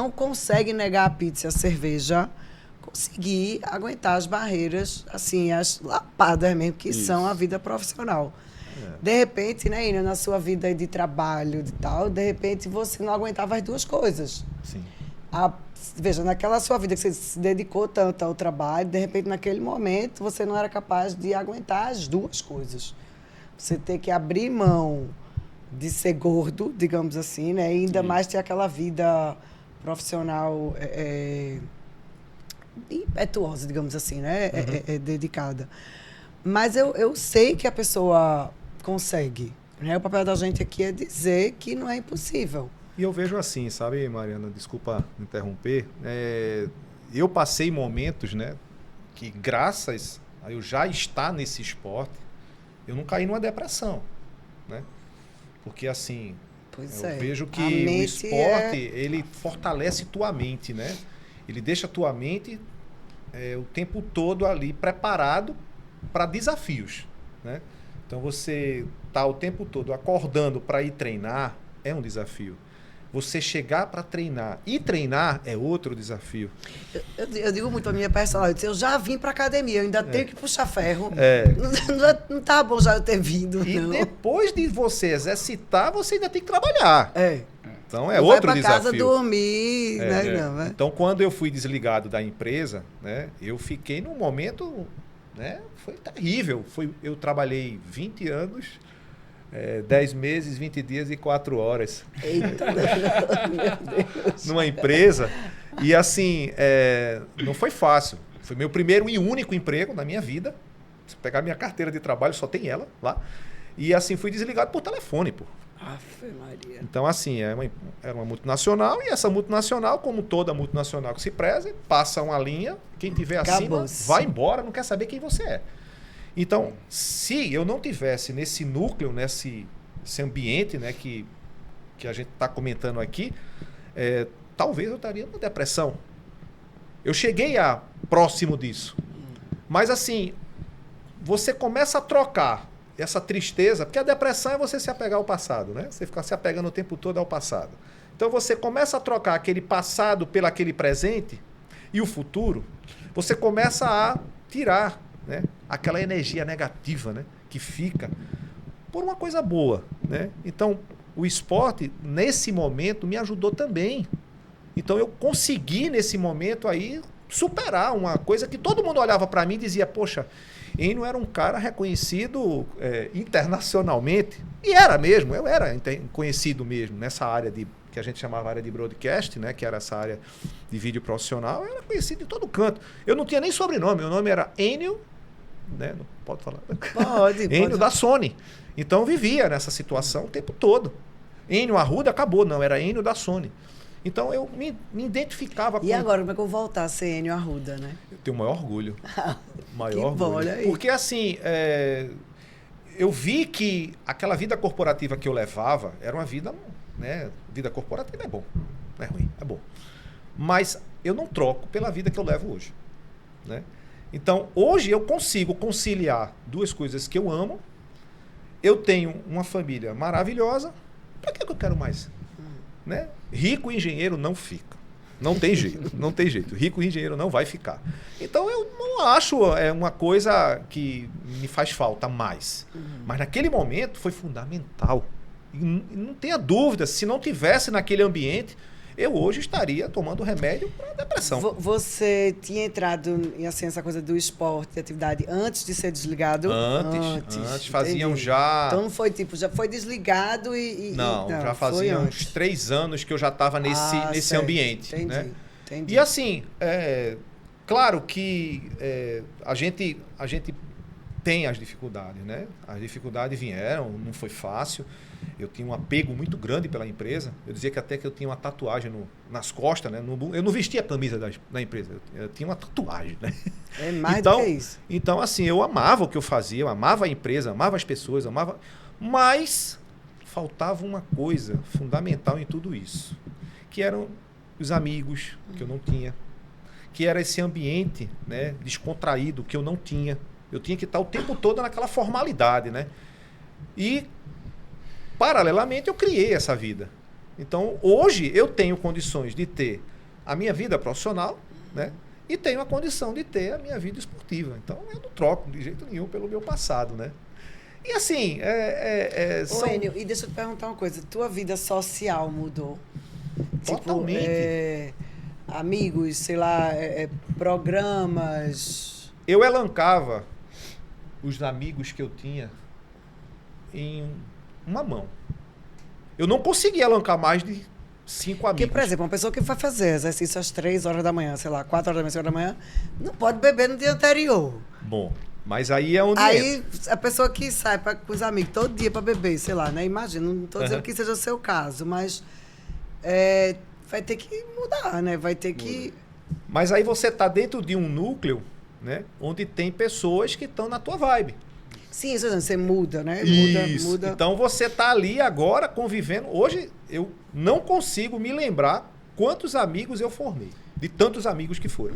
consegue negar a pizza e a cerveja, conseguir aguentar as barreiras, assim, as lapadas mesmo, que são a vida profissional. De repente, né, Ina, na sua vida de trabalho e tal, de repente você não aguentava as duas coisas. Sim. Veja, naquela sua vida que você se dedicou tanto ao trabalho, de repente, naquele momento, você não era capaz de aguentar as duas coisas. Você ter que abrir mão de ser gordo, digamos assim, né? E ainda mais ter aquela vida profissional impetuosa, digamos assim, né? Dedicada. Mas eu sei que a pessoa consegue, né? O papel da gente aqui é dizer que não é impossível. E eu vejo assim, sabe, Mariana, desculpa interromper, eu passei momentos, né, que graças a eu já estar nesse esporte, eu não caí numa depressão, né? Porque assim, eu vejo que o esporte, ele fortalece tua mente, né? Ele deixa tua mente o tempo todo ali preparado para desafios, né? Então você tá o tempo todo acordando para ir treinar é um desafio. Você chegar para treinar e treinar é outro desafio. Eu digo muito para minha personal, eu já vim para academia, eu ainda tenho que puxar ferro. Não tá bom já eu ter vindo. E não. Depois de você exercitar, você ainda tem que trabalhar. Então é outro desafio. Vai para casa dormir, né? Não, Então quando eu fui desligado da empresa, né, eu fiquei num momento, né, foi terrível. Eu trabalhei 20 anos, 10 meses, 20 dias e 4 horas. Eita, meu Deus. Numa empresa. E assim, não foi fácil. Foi meu primeiro e único emprego na minha vida. Se pegar minha carteira de trabalho, só tem ela lá. E assim, fui desligado por telefone, pô. Afe Maria. Então, assim, era uma multinacional, e essa multinacional, como toda multinacional que se preze, passa uma linha, quem tiver acima vai embora, não quer saber quem você é. Então, se eu não tivesse nesse núcleo, nesse ambiente, né, que a gente está comentando aqui, talvez eu estaria na depressão. Eu cheguei próximo disso. Mas, assim, você começa a trocar essa tristeza, porque a depressão é você se apegar ao passado, né? Você ficar se apegando o tempo todo ao passado. Então você começa a trocar aquele passado pelo aquele presente e o futuro, você começa a tirar, né, aquela energia negativa, né, que fica por uma coisa boa, né? Então o esporte nesse momento me ajudou também. Então eu consegui nesse momento aí superar uma coisa que todo mundo olhava para mim e dizia, poxa, Enio era um cara reconhecido internacionalmente. E era mesmo, eu era conhecido mesmo nessa área que a gente chamava área de broadcast, né, que era essa área de vídeo profissional. Eu era conhecido em todo canto. Eu não tinha nem sobrenome, meu nome era Enio, né, não pode falar? Pode. Enio da Sony. Então eu vivia nessa situação o tempo todo. Enio Arruda acabou, não, era Enio da Sony. Então eu me identificava com... E agora, como é que eu vou voltar a ser Enio Arruda, né? Eu tenho o maior orgulho. Que bom, olha aí. Porque assim, eu vi que aquela vida corporativa que eu levava era uma vida, né? Vida corporativa é bom, não é ruim, é bom. Mas eu não troco pela vida que eu levo hoje, né? Então, hoje eu consigo conciliar duas coisas que eu amo. Eu tenho uma família maravilhosa. Para que eu quero mais? Né? Rico engenheiro não fica. Não tem jeito, não tem jeito. Rico engenheiro não vai ficar. Então eu não acho uma coisa que me faz falta mais. Mas naquele momento foi fundamental. E não tenha dúvida, se não tivesse naquele ambiente, eu hoje estaria tomando remédio para depressão. Você tinha entrado em assim, essa coisa do esporte, de atividade, antes de ser desligado? Antes faziam já... Então não foi tipo, já foi desligado Não, já fazia uns 3 anos que eu já estava nesse ambiente. Entendi, né? Entendi. E assim, claro que a gente tem as dificuldades, né? As dificuldades vieram, não foi fácil. Eu tinha um apego muito grande pela empresa. Eu dizia que até que eu tinha uma tatuagem nas costas, né? Eu não vestia a camisa da empresa, eu tinha uma tatuagem, né? É mais do que isso. Então, assim, eu amava o que eu fazia, eu amava a empresa, amava as pessoas, mas faltava uma coisa fundamental em tudo isso, que eram os amigos que eu não tinha, que era esse ambiente, né, descontraído que eu não tinha. Eu tinha que estar o tempo todo naquela formalidade, né? E paralelamente eu criei essa vida. Então hoje eu tenho condições de ter a minha vida profissional, né? E tenho a condição de ter a minha vida esportiva. Então eu não troco de jeito nenhum pelo meu passado, né? E assim... Enio, e deixa eu te perguntar uma coisa. Tua vida social mudou? Totalmente. Tipo, amigos, sei lá, programas... Eu elencava os amigos que eu tinha em uma mão. Eu não conseguia elencar mais de 5 amigos. Porque, por exemplo, uma pessoa que vai fazer exercício às 3 horas da manhã, sei lá, 4 horas da manhã, 5 horas da manhã, não pode beber no dia anterior. Bom, mas aí é onde Aí a pessoa que sai com os amigos todo dia para beber, sei lá, né? Imagina, não estou dizendo que seja o seu caso, mas vai ter que mudar, né? Vai ter que... Mas aí você está dentro de um núcleo, né, onde tem pessoas que estão na tua vibe. Sim, você muda, né? Muda. Então você está ali agora convivendo. Hoje eu não consigo me lembrar quantos amigos eu formei, de tantos amigos que foram.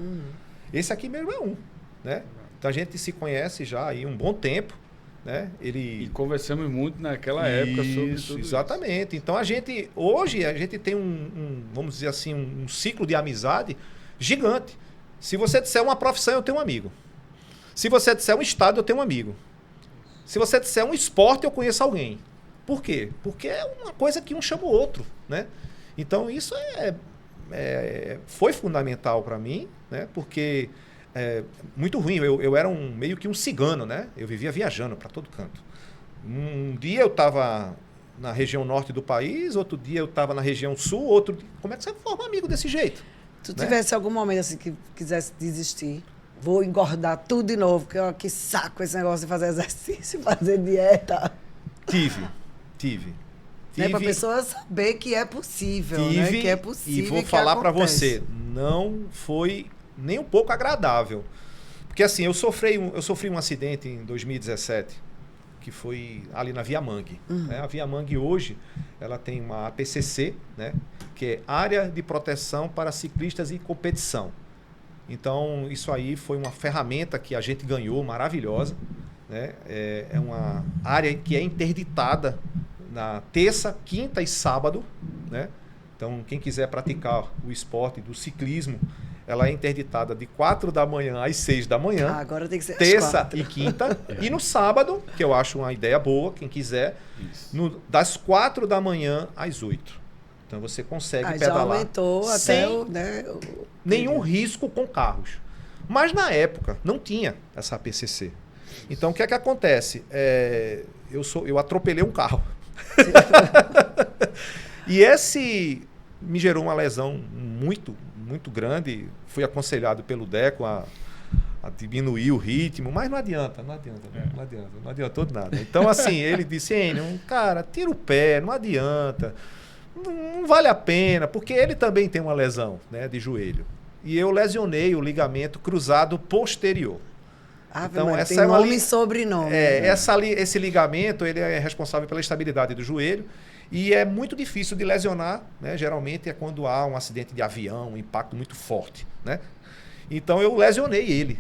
Esse aqui mesmo é um, né? Então a gente se conhece já aí um bom tempo, né? E conversamos muito naquela época sobre tudo exatamente. Então hoje a gente tem vamos dizer assim, um ciclo de amizade gigante. Se você disser uma profissão, eu tenho um amigo. Se você disser um estado, eu tenho um amigo. Se você disser um esporte, eu conheço alguém. Por quê? Porque é uma coisa que um chama o outro, né? Então, isso foi fundamental para mim, né? Porque muito ruim. Eu era meio que um cigano, né? Eu vivia viajando para todo canto. Um dia eu estava na região norte do país, outro dia eu estava na região sul, outro dia... Como é que você forma amigo desse jeito? Tu tivesse algum momento assim que quisesse desistir? Vou engordar tudo de novo, porque que saco esse negócio de fazer exercício, fazer dieta. Tive. Né, para a pessoa saber que é possível, né? Que é possível. E vou falar para você, não foi nem um pouco agradável. Porque assim, eu sofri um acidente em 2017, que foi ali na Via Mangue. Né? A Via Mangue hoje, ela tem uma APCC, né? Que é Área de Proteção para Ciclistas em Competição. Então, isso aí foi uma ferramenta que a gente ganhou, maravilhosa. Né? É uma área que é interditada na terça, quinta e sábado. Né? Então, quem quiser praticar o esporte do ciclismo, ela é interditada de 4 da manhã às 6 da manhã. Agora tem que ser terça e quinta. E no sábado, que eu acho uma ideia boa, quem quiser, das 4 da manhã às 8. Então você consegue pedalar. Já aumentou sem até nenhum risco com carros. Mas na época não tinha essa APCC. Então o que é que acontece? Eu atropelei um carro. E esse me gerou uma lesão muito, muito grande. Fui aconselhado pelo Deco a diminuir o ritmo, mas não adiantou de nada. Então assim, ele disse, cara, tira o pé, não adianta. Não vale a pena, porque ele também tem uma lesão, né, de joelho. E eu lesionei o ligamento cruzado posterior. Então, essa tem nome e sobrenome. Esse ligamento ele é responsável pela estabilidade do joelho e é muito difícil de lesionar, né? Geralmente é quando há um acidente de avião, um impacto muito forte. Né? Então eu lesionei ele.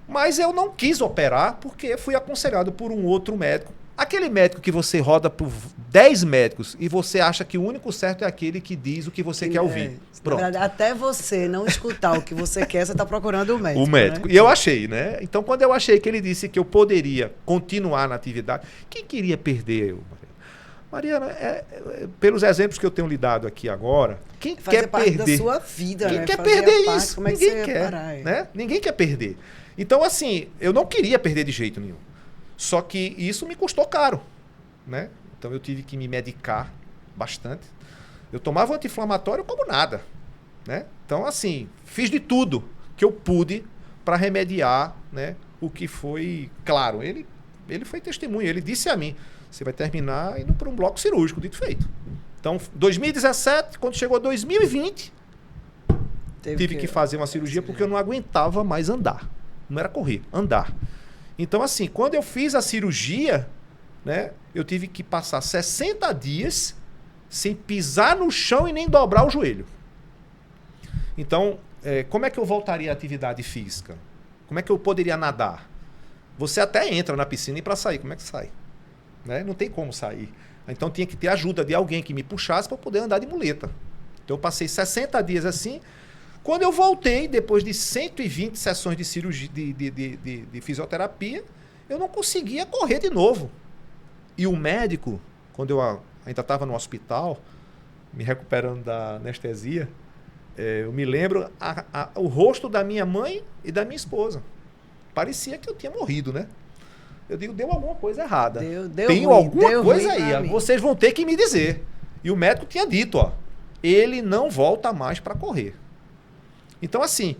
Mas eu não quis operar porque fui aconselhado por um outro médico. Aquele médico que você roda por 10 médicos e você acha que o único certo é aquele que diz o que você quer ouvir. Pronto. Na verdade, até você não escutar o que você quer, você está procurando o médico. O médico. Né? E eu achei, né? Então, quando eu achei que ele disse que eu poderia continuar na atividade, quem queria perder eu? Mariana, pelos exemplos que eu tenho lidado aqui agora, quem quer perder? Da sua vida, quem né? quer perder parte, isso? Como é Ninguém que quer. Parar, né? Ninguém quer perder. Então, assim, eu não queria perder de jeito nenhum. Só que isso me custou caro, né? Então eu tive que me medicar bastante. Eu tomava anti-inflamatório como nada, né? Então assim, fiz de tudo que eu pude para remediar, né? O que foi, claro, ele foi testemunha, ele disse a mim, você vai terminar indo para um bloco cirúrgico, dito feito. Então, 2017, quando chegou 2020, tive que fazer uma cirurgia porque eu não aguentava mais andar. Não era correr, andar. Então, assim, quando eu fiz a cirurgia, né, eu tive que passar 60 dias sem pisar no chão e nem dobrar o joelho. Então, como é que eu voltaria à atividade física? Como é que eu poderia nadar? Você até entra na piscina e para sair, como é que sai? Né? Não tem como sair. Então, tinha que ter ajuda de alguém que me puxasse para poder andar de muleta. Então, eu passei 60 dias assim. Quando eu voltei, depois de 120 sessões de cirurgia, de fisioterapia, eu não conseguia correr de novo. E o médico, quando eu ainda estava no hospital, me recuperando da anestesia, eu me lembro o rosto da minha mãe e da minha esposa. Parecia que eu tinha morrido, né? Eu digo, deu alguma coisa errada. Tem alguma coisa aí. Vocês vão ter que me dizer. E o médico tinha dito, ele não volta mais para correr. Então, assim,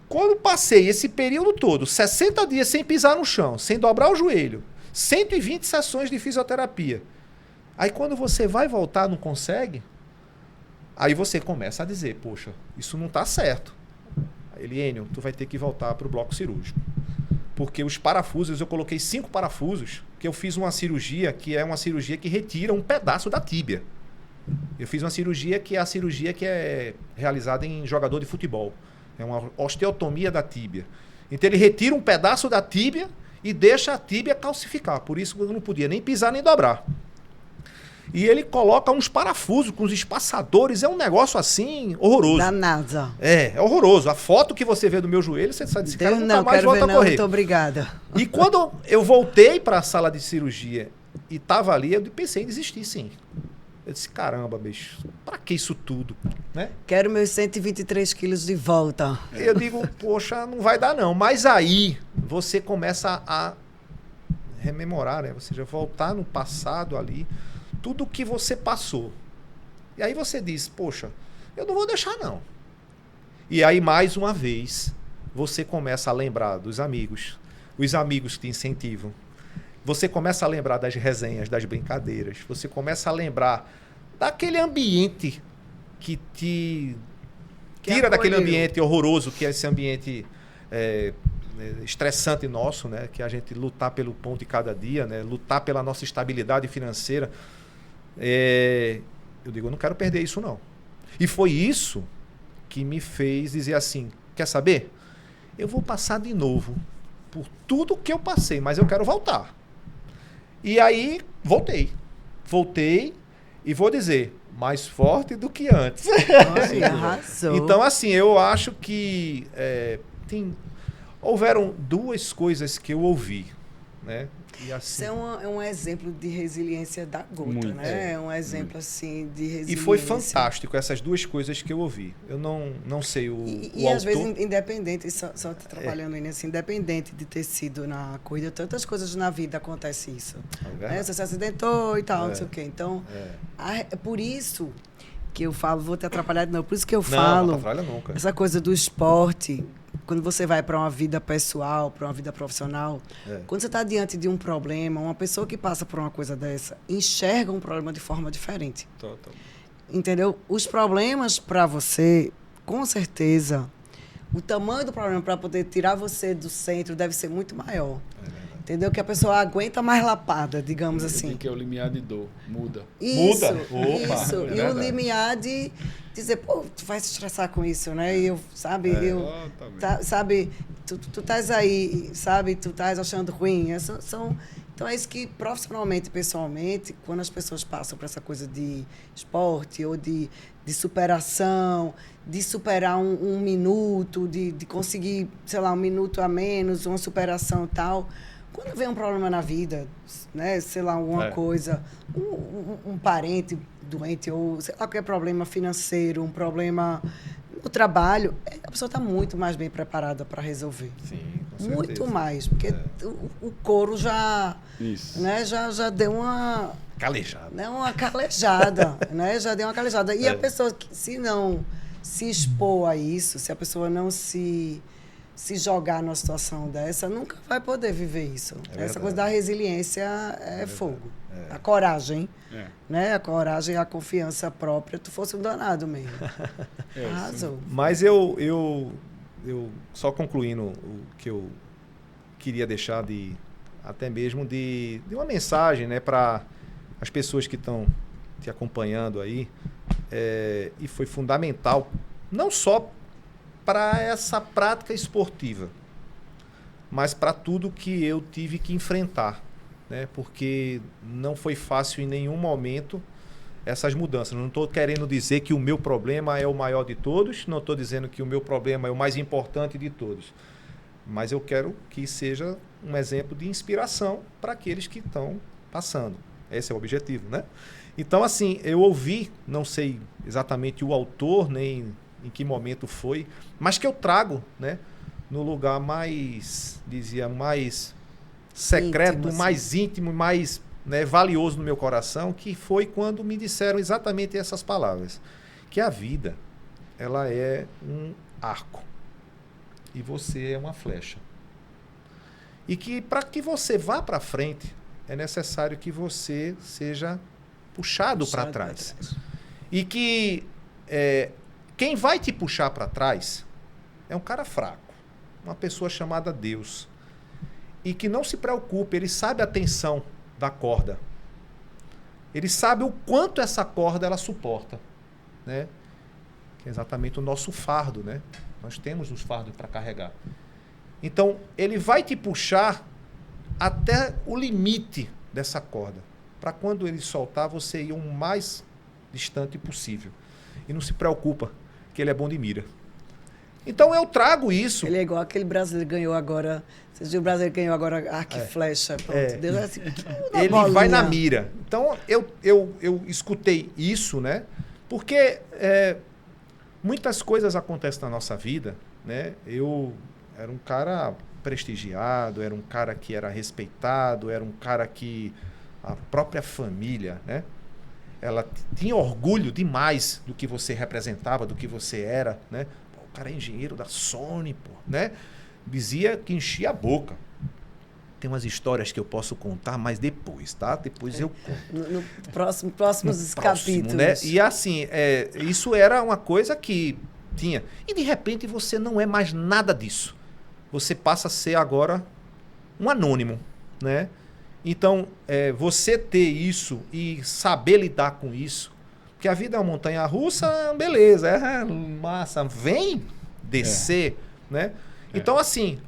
quando passei esse período todo, 60 dias sem pisar no chão, sem dobrar o joelho, 120 sessões de fisioterapia, aí quando você vai voltar, não consegue, aí você começa a dizer, poxa, isso não está certo. Ele, Enio, tu vai ter que voltar para o bloco cirúrgico. Porque os parafusos, eu coloquei 5 parafusos, que eu fiz uma cirurgia, que é uma cirurgia que retira um pedaço da tíbia. Eu fiz uma cirurgia que é a cirurgia que é realizada em jogador de futebol. É uma osteotomia da tíbia. Então ele retira um pedaço da tíbia e deixa a tíbia calcificar. Por isso eu não podia nem pisar nem dobrar. E ele coloca uns parafusos com os espaçadores. É um negócio assim horroroso. Da NASA. É horroroso. A foto que você vê do meu joelho, você sabe, esse cara nunca mais volta a correr. Muito obrigada. E quando eu voltei para a sala de cirurgia e estava ali, eu pensei em desistir, sim. Eu disse, caramba, bicho, pra que isso tudo, né? Quero meus 123 quilos de volta. Eu digo, poxa, não vai dar não. Mas aí você começa a rememorar, né? Ou seja, voltar no passado ali, tudo que você passou. E aí você diz, poxa, eu não vou deixar não. E aí, mais uma vez, você começa a lembrar dos amigos, os amigos que te incentivam. Você começa a lembrar das resenhas, das brincadeiras. Você começa a lembrar daquele ambiente que te tira daquele ambiente horroroso, que é esse ambiente estressante nosso, né? Que é a gente lutar pelo pão de cada dia, né? Lutar pela nossa estabilidade financeira. Eu digo, eu não quero perder isso não. E foi isso que me fez dizer assim, quer saber? Eu vou passar de novo por tudo que eu passei, mas eu quero voltar. E aí, voltei e vou dizer, mais forte do que antes. Olha, arrasou. Então, assim, eu acho que houveram duas coisas que eu ouvi, né? E assim, isso é um exemplo de resiliência da gota, muito, né? É um exemplo, assim, de resiliência. E foi fantástico essas duas coisas que eu ouvi. Eu não sei o E autor. às vezes, independente, só trabalhando aí, assim, independente de ter sido na corrida, tantas coisas na vida acontece isso. Né? Você se acidentou e tal, não sei o quê. Então, é por isso que eu falo, vou te atrapalhar de novo, por isso que eu falo, não atrapalha nunca. Essa coisa do esporte, quando você vai para uma vida pessoal, para uma vida profissional, quando você está diante de um problema, uma pessoa que passa por uma coisa dessa enxerga um problema de forma diferente. Total. Entendeu? Os problemas para você, com certeza, o tamanho do problema para poder tirar você do centro deve ser muito maior. Entendeu? Que a pessoa aguenta mais lapada, digamos assim. Que é o limiar de dor, muda. Isso, Opa, isso. E o limiar de dizer, pô, tu vai se estressar com isso, né? E eu, sabe, sabe, tu estás aí, sabe, tu estás achando ruim. Então é isso que profissionalmente e pessoalmente, quando as pessoas passam por essa coisa de esporte ou de superação, de superar um minuto, de conseguir, sei lá, um minuto a menos, uma superação e tal. Quando vem um problema na vida, né, sei lá, alguma coisa, um parente doente ou sei lá, qualquer problema financeiro, um problema no trabalho, a pessoa está muito mais bem preparada para resolver. Sim, com certeza. Muito mais, porque o couro já, né, já deu uma calejada. Né, uma calejada, né? Já deu uma calejada. E a pessoa, se não se expor a isso, se a pessoa não se jogar numa situação dessa, nunca vai poder viver isso. Essa coisa da resiliência é fogo. A coragem, né? A coragem e a confiança própria. Tu fosse um danado mesmo. Arrasou. Mas eu só concluindo o que eu queria deixar até mesmo de uma mensagem, né, para as pessoas que estão te acompanhando aí, e foi fundamental, não só para essa prática esportiva, mas para tudo que eu tive que enfrentar, né? Porque não foi fácil em nenhum momento essas mudanças. Não estou querendo dizer que o meu problema é o maior de todos, não estou dizendo que o meu problema é o mais importante de todos, mas eu quero que seja um exemplo de inspiração para aqueles que estão passando. Esse é o objetivo, né? Então, assim, eu ouvi, não sei exatamente o autor, nem em que momento foi, mas que eu trago, né, no lugar mais secreto, íntimo, mais íntimo, mais, né, valioso no meu coração, que foi quando me disseram exatamente essas palavras, que a vida, ela é um arco e você é uma flecha. E que para que você vá para frente, é necessário que você seja puxado para trás. E que quem vai te puxar para trás é um cara fraco, uma pessoa chamada Deus. E que não se preocupe, ele sabe a tensão da corda. Ele sabe o quanto essa corda ela suporta, né? Que é exatamente o nosso fardo, né? Nós temos os fardos para carregar. Então, ele vai te puxar até o limite dessa corda, para quando ele soltar, você ir o mais distante possível. E não se preocupa, que ele é bom de mira. Então eu trago isso. Ele é igual aquele brasileiro que ganhou agora. Vocês viram o brasileiro que ganhou agora arco e flecha? Pronto, Deus é assim, ele vai na mira. Então eu escutei isso, né? Porque muitas coisas acontecem na nossa vida, né? Eu era um cara prestigiado, era um cara que era respeitado, era um cara que a própria família, né? Ela tinha orgulho demais do que você representava, do que você era, né? Pô, o cara é engenheiro da Sony, pô, né? Dizia que enchia a boca. Tem umas histórias que eu posso contar, mas depois, tá? Depois eu conto. No próximos capítulos. Né? E assim, isso era uma coisa que tinha. E de repente você não é mais nada disso. Você passa a ser agora um anônimo, né? Então, você ter isso e saber lidar com isso, porque a vida é uma montanha-russa, beleza, massa, vem descer, né? Então, assim,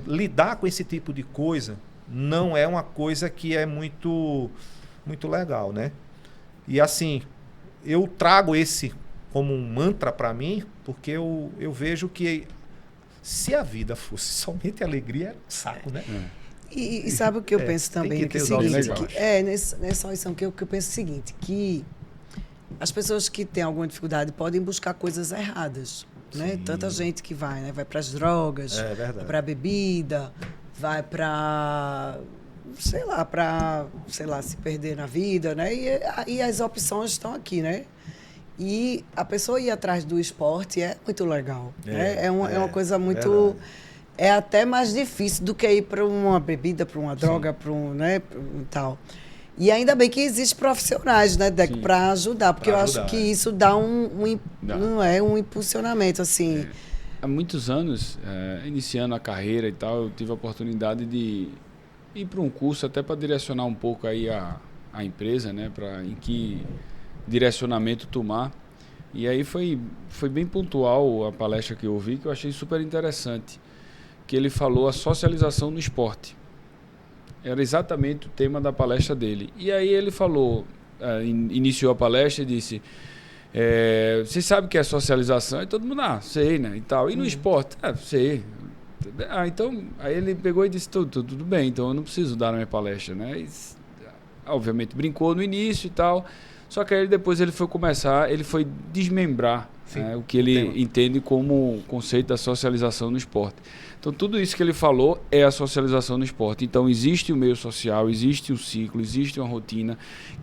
lidar com esse tipo de coisa não é uma coisa que é muito, muito legal, né? E assim, eu trago esse como um mantra para mim, porque eu vejo que se a vida fosse somente alegria, era um saco, né? E sabe o que eu penso também? Que é o seguinte, nessa audição que eu penso o seguinte, que as pessoas que têm alguma dificuldade podem buscar coisas erradas, né? Tanta gente que vai, né? Vai para as drogas, vai para a bebida, vai para sei lá, se perder na vida, né? E as opções estão aqui, né? E a pessoa ir atrás do esporte é muito legal, né? É uma coisa muito... É até mais difícil do que ir para uma bebida, para uma droga, para né, tal. E ainda bem que existem profissionais, né, Deco, para ajudar, porque eu acho que isso dá um impulsionamento, assim. Há muitos anos, iniciando a carreira e tal, eu tive a oportunidade de ir para um curso até para direcionar um pouco aí a empresa, né, em que direcionamento tomar. E aí foi bem pontual a palestra que eu ouvi, que eu achei super interessante, que ele falou a socialização no esporte. Era exatamente o tema da palestra dele. E aí ele falou, iniciou a palestra e disse, vocês sabem o que é socialização? E todo mundo, sei, né? E tal. E no esporte? Sei. Então, aí ele pegou e disse, tudo bem, então eu não preciso dar na minha palestra, né? E, obviamente brincou no início e tal, só que aí depois ele foi desmembrar o que ele entende como conceito da socialização no esporte. Então, tudo isso que ele falou é a socialização no esporte. Então, existe o meio social, existe um ciclo, existe uma rotina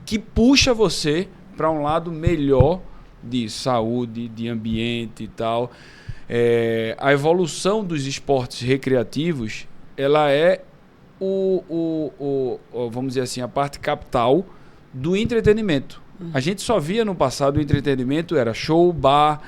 que puxa você para um lado melhor de saúde, de ambiente e tal. A evolução dos esportes recreativos, ela é vamos dizer assim, a parte capital do entretenimento. A gente só via no passado o entretenimento, era show, bar,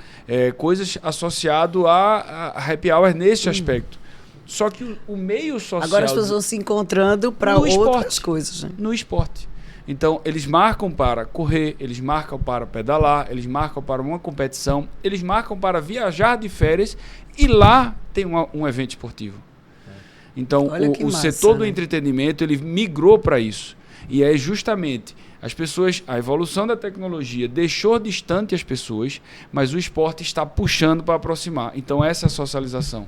coisas associadas a happy hour nesse aspecto. Só que o meio social... Agora as pessoas vão se encontrando para outras coisas. Né? No esporte. Então, eles marcam para correr, eles marcam para pedalar, eles marcam para uma competição, eles marcam para viajar de férias e lá tem um evento esportivo. Então, o setor do entretenimento, ele migrou para isso. E é justamente a evolução da tecnologia deixou distante as pessoas, mas o esporte está puxando para aproximar. Então, essa é a socialização.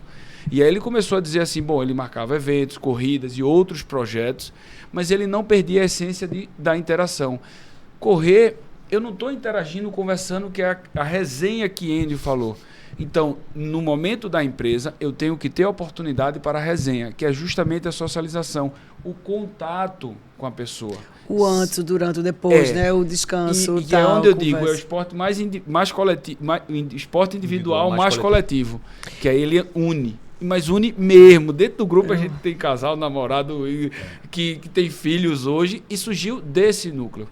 E aí ele começou a dizer assim, ele marcava eventos, corridas e outros projetos, mas ele não perdia a essência da interação. Correr, eu não estou interagindo, conversando, que é a resenha que Andy falou. Então, no momento da empresa, eu tenho que ter a oportunidade para a resenha, que é justamente a socialização, o contato com a pessoa. O antes, o durante, o depois, né? O descanso. E é onde eu digo, é o esporte mais coletivo, esporte individual mais coletivo, que aí ele une. Mas une mesmo. Dentro do grupo a gente tem casal, namorado, que tem filhos hoje, e surgiu desse núcleo.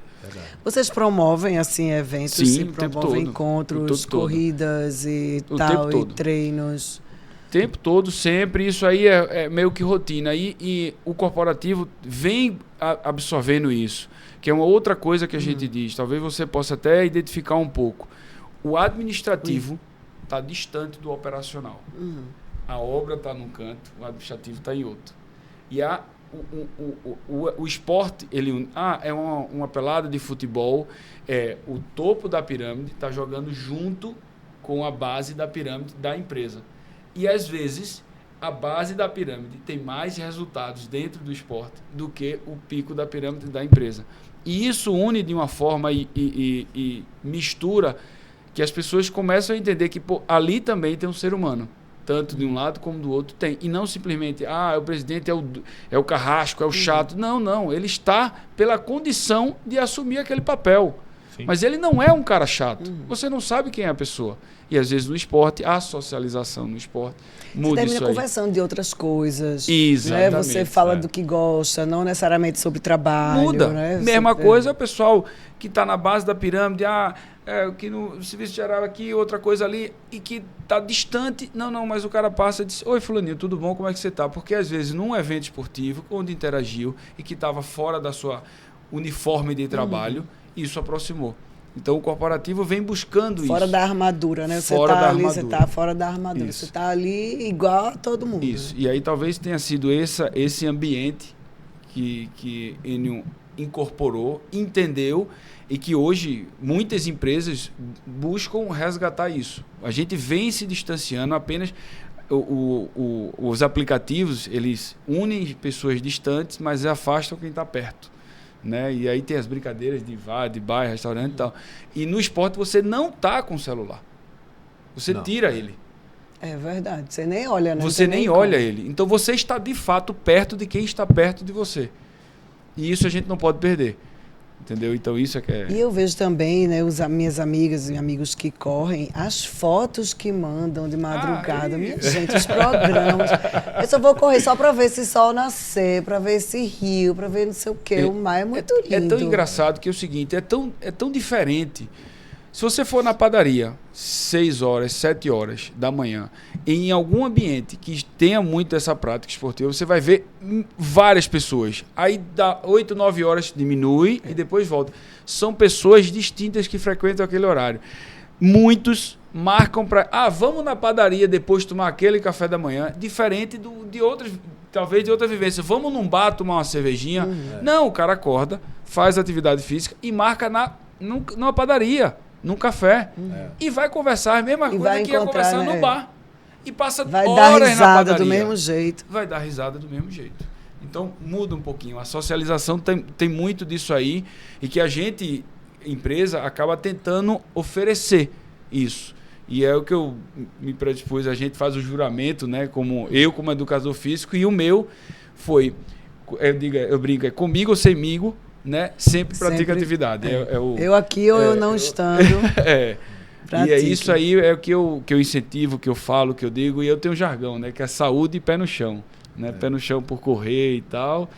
Vocês promovem assim eventos? Sim, promovem encontros, corridas e tal, e treinos? O tempo todo, sempre. Isso aí é meio que rotina. E o corporativo vem absorvendo isso, que é uma outra coisa que a gente diz. Talvez você possa até identificar um pouco. O administrativo está distante do operacional. A obra está num canto, o administrativo está em outro. E o esporte, ele é uma pelada de futebol, o topo da pirâmide está jogando junto com a base da pirâmide da empresa. E, às vezes, a base da pirâmide tem mais resultados dentro do esporte do que o pico da pirâmide da empresa. E isso une de uma forma e mistura que as pessoas começam a entender que ali também tem um ser humano. Tanto de um lado como do outro tem. E não simplesmente, o presidente é o carrasco, é o chato. Não. Ele está pela condição de assumir aquele papel. Sim. Mas ele não é um cara chato. Você não sabe quem é a pessoa. E às vezes no esporte, a socialização no esporte muda isso aí. Você termina conversando de outras coisas. Exatamente. Né? Você fala do que gosta, não necessariamente sobre trabalho. Muda. Né? Mesma coisa, o pessoal que está na base da pirâmide, que no serviço geral aqui, outra coisa ali, e que está distante. Não, mas o cara passa e diz, oi fulaninho, tudo bom, como é que você está? Porque às vezes num evento esportivo, onde interagiu e que estava fora da sua uniforme de trabalho, isso aproximou. Então o corporativo vem buscando fora da armadura, né? Você está fora da armadura. Isso. Você está ali igual a todo mundo. Isso. E aí talvez tenha sido esse ambiente que Enio incorporou, entendeu, e que hoje muitas empresas buscam resgatar isso. A gente vem se distanciando apenas... Os aplicativos, eles unem pessoas distantes, mas afastam quem está perto. Né? E aí tem as brincadeiras de bar, restaurante e tal. E no esporte você não está com o celular. Você tira ele. É verdade. Você nem olha, né? Você nem olha ele. Então você está de fato perto de quem está perto de você. E isso a gente não pode perder. Entendeu? Então isso é que é... E eu vejo também, né, minhas amigas e amigos que correm, as fotos que mandam de madrugada. Minha gente, os programas. Eu só vou correr só para ver esse sol nascer, para ver esse rio, para ver não sei o quê. O mar é muito lindo. É tão engraçado que é o seguinte, é tão diferente. Se você for na padaria 6 horas, 7 horas da manhã, em algum ambiente que tenha muito essa prática esportiva, você vai ver várias pessoas. Aí dá 8, 9 horas, diminui e depois volta. São pessoas distintas que frequentam aquele horário. Muitos marcam para... vamos na padaria depois tomar aquele café da manhã, diferente de outras, talvez de outra vivência. Vamos num bar tomar uma cervejinha. Não, o cara acorda, faz atividade física e marca numa padaria. Num café. E vai conversar a mesma coisa que ia conversar no bar. E passa vai horas dar risada na padaria. Do mesmo jeito. Vai dar risada do mesmo jeito. Então, muda um pouquinho. A socialização tem muito disso aí e que a gente, empresa, acaba tentando oferecer isso. E é o que eu me predispus. A gente faz o juramento, né? Como educador físico, e o meu foi, eu brinco, é comigo ou semigo, né? Sempre pratica atividade. Eu aqui ou eu não estando. E é isso aí, é o que eu incentivo, que eu falo, que eu digo, e eu tenho um jargão, né? Que é saúde e pé no chão. Né? Pé no chão por correr e tal.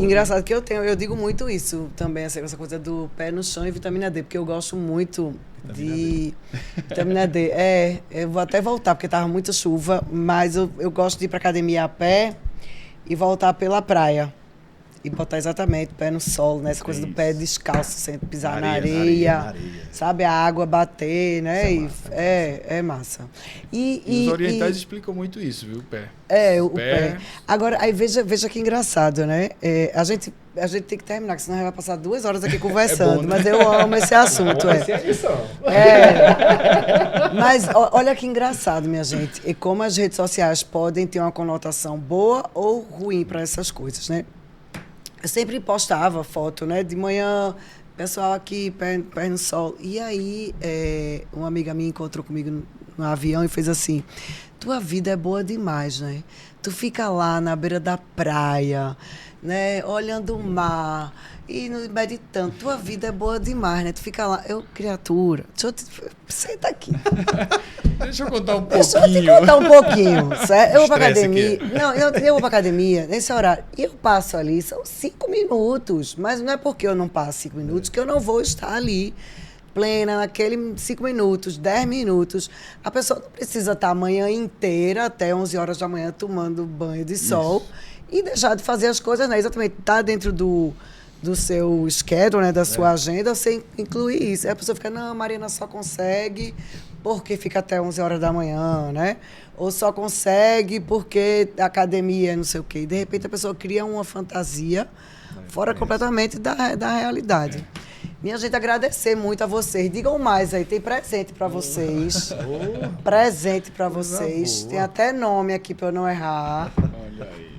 Engraçado que eu digo muito isso também, essa coisa do pé no chão e vitamina D, porque eu gosto muito de vitamina D. Eu vou até voltar, porque estava muita chuva, mas eu gosto de ir para academia a pé e voltar pela praia. E botar exatamente o pé no solo, né? Essa coisa do pé descalço, sem pisar na areia, sabe? A água bater, né? É massa. E os orientais explicam muito isso, viu? O pé. O pé. Agora, aí veja que engraçado, né? A gente tem que terminar, porque senão a gente vai passar 2 horas aqui conversando. Bom, né? Mas eu amo esse assunto. Mas olha que engraçado, minha gente. E como as redes sociais podem ter uma conotação boa ou ruim para essas coisas, né? Eu sempre postava foto, né? De manhã, pessoal aqui, pé no sol. E aí, uma amiga minha encontrou comigo no avião e fez assim: tua vida é boa demais, né? Tu fica lá na beira da praia, né? Olhando o mar e meditando. Tua vida é boa demais, né? Tu fica lá. Criatura, senta aqui. Deixa eu contar um pouquinho. Deixa eu te contar um pouquinho, certo? Eu vou pra academia. Eu vou pra academia nesse horário. E eu passo ali, são 5 minutos. Mas não é porque eu não passo 5 minutos que eu não vou estar ali, plena, naquele 5 minutos, 10 minutos. A pessoa não precisa estar a manhã inteira, até 11 horas da manhã, tomando banho de sol. Isso. E deixar de fazer as coisas, né? Exatamente, tá dentro do seu schedule, né? Da sua agenda, você incluir isso. Aí a pessoa fica, não, a Mariana só consegue porque fica até 11 horas da manhã, né? Ou só consegue porque a academia, não sei o quê. E, de repente, a pessoa cria uma fantasia fora completamente da realidade. Minha gente, agradecer muito a vocês. Digam mais aí, tem presente para vocês. Presente para vocês. boa. Tem até nome aqui para eu não errar. Olha aí.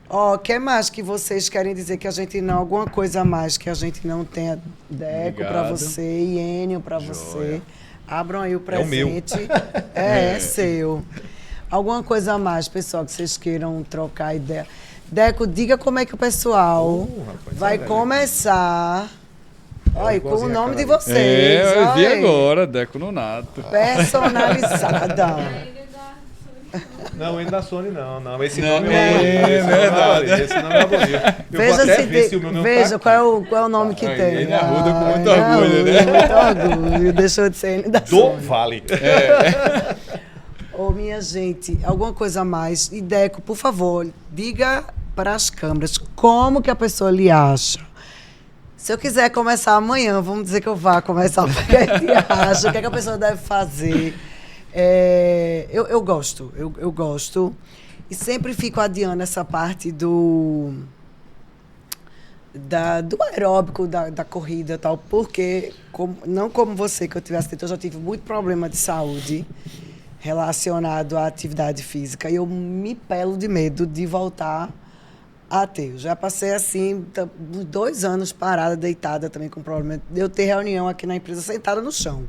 Ó, o que mais que vocês querem dizer que a gente não... Alguma coisa a mais que a gente não tenha? Deco para Obrigado. você, Iênio para você. Abram aí o É o meu. presente. É seu. Alguma coisa a mais, pessoal, que vocês queiram trocar ideia. Deco, diga como é que o pessoal rapaz, vai olha aí. começar. Olha, com o igualzinho nome de aquela vocês. eu vi olha aí. agora, Deco Nonato. Personalizada. Não, ele da Sony não. Esse Não, nome é é verdade. Esse nome é bonito. Eu Veja vou até se ver tem- se o meu não veja tá qual é o nome que Aí, tem. ele arruda com muito Ele orgulho, né? Muito orgulho. Deixou de ser ele da do Sony. Vale. Ô, minha gente, alguma coisa a mais? E Deco, por favor, diga para as câmeras como que a pessoa lhe acha. Se eu quiser começar amanhã, vamos dizer que eu vá começar, o que é que acha? O que é que a pessoa deve fazer? Eu gosto, eu gosto. E sempre fico adiando essa parte do aeróbico, da corrida e tal, porque, não como você, que eu tive acidente, eu já tive muito problema de saúde relacionado à atividade física e eu me pelo de medo de voltar a ter. Eu já passei assim, 2 anos parada, deitada também com problema de eu ter reunião aqui na empresa sentada no chão.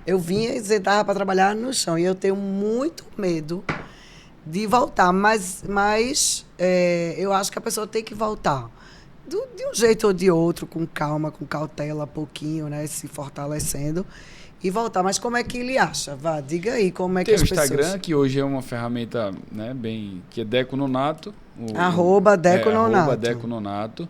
Eu vinha e sentava para trabalhar no chão e eu tenho muito medo de voltar, mas eu acho que a pessoa tem que voltar. De um jeito ou de outro, com calma, com cautela, pouquinho, né? Se fortalecendo e voltar. Mas como é que ele acha? Vá, diga aí como é que Tem as o pessoas... Instagram, que hoje é uma ferramenta, né, que é Deco Nonato. Arroba Deco Nonato. Arroba Deco Nonato.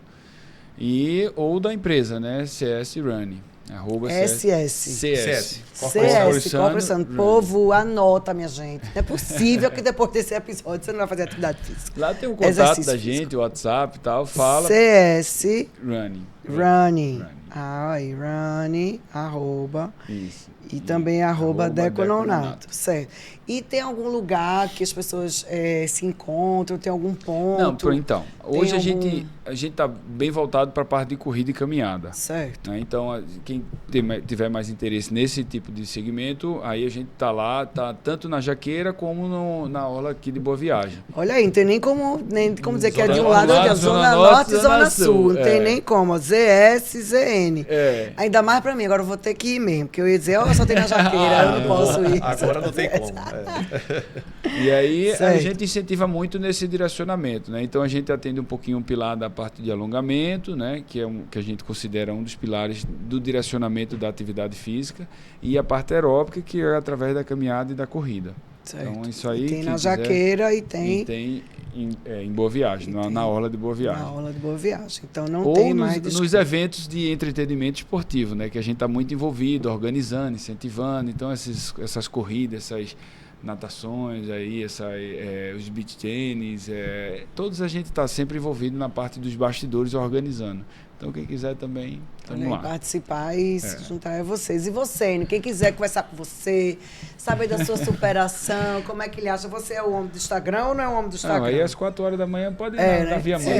Ou da empresa, né? CS Running. Arroba SS. CS. CS, Corporação. Running. Povo, anota, minha gente. Não é possível que depois desse episódio você não vai fazer atividade física. Lá tem o contato Exercício da gente, o WhatsApp e tal. Fala. CS Running. Running. Aí, Running, arroba. Isso. E também arroba Deco Deco Nonato. Nonato. Certo. E tem algum lugar que as pessoas se encontram? Tem algum ponto? Não, então. Hoje Tem a gente está bem voltado para a parte de corrida e caminhada. Certo. Né? Então, quem tiver mais interesse nesse tipo de segmento, aí a gente está lá, tá tanto na Jaqueira como na orla aqui de Boa Viagem. Olha aí, não tem nem como dizer que é de um Zona lado ou de outro. Zona Zona Norte, Norte e Zona Zona Sul. Sul. Não tem É. nem como. ZS, ZN. É. Ainda mais pra mim. Agora eu vou ter que ir mesmo. Porque eu ia dizer, só tem na Jaqueira, eu não posso ir. Agora não tem como. E aí a Certo. gente incentiva muito nesse direcionamento, né? Então a gente atende um pouquinho o pilar da parte de alongamento, né? Que é que a gente considera um dos pilares do direcionamento da atividade física, e a parte aeróbica, que é através da caminhada e da corrida. Certo. Então isso aí. Tem quem na quiser, Jaqueira e tem, e tem em Boa Viagem, na orla de Boa Viagem. na aula de Boa Viagem. Então não Ou tem mais nos desculpa. eventos de entretenimento esportivo, né? Que a gente está muito envolvido, organizando, incentivando. Então, essas corridas, essas natações, aí, os beach tênis, todos a gente está sempre envolvido na parte dos bastidores organizando. Então, quem quiser também, Olha vamos aí, lá. participar e se juntar a vocês. E você, quem quiser conversar com você, saber da sua superação, como é que ele acha? Você é o homem do Instagram ou não é o homem do Instagram? Não, aí às 4 horas da manhã pode ir É, na né? Via Sim, Mãe.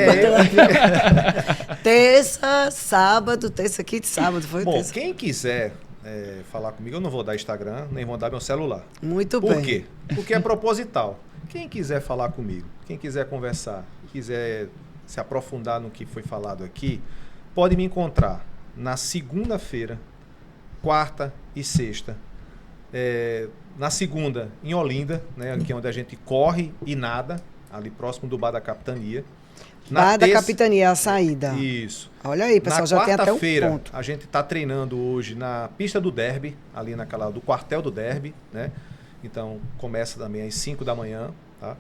terça, sábado, terça aqui de sábado, foi Bom, terça. quem quiser falar comigo, eu não vou dar Instagram, nem vou dar meu celular. Muito Por bem. quê? Porque é proposital. Quem quiser falar comigo, quem quiser conversar, quiser se aprofundar no que foi falado aqui, pode me encontrar na segunda-feira, quarta e sexta. Na segunda, em Olinda, né, aqui onde a gente corre e nada, ali próximo do Bar da Capitania. Bar da Capitania, a saída. Isso. Olha aí, pessoal, Na já tem até um quarta-feira, ponto. a gente está treinando hoje na pista do Derby, ali do quartel do Derby, né? Então, começa também às 5 da manhã, tá?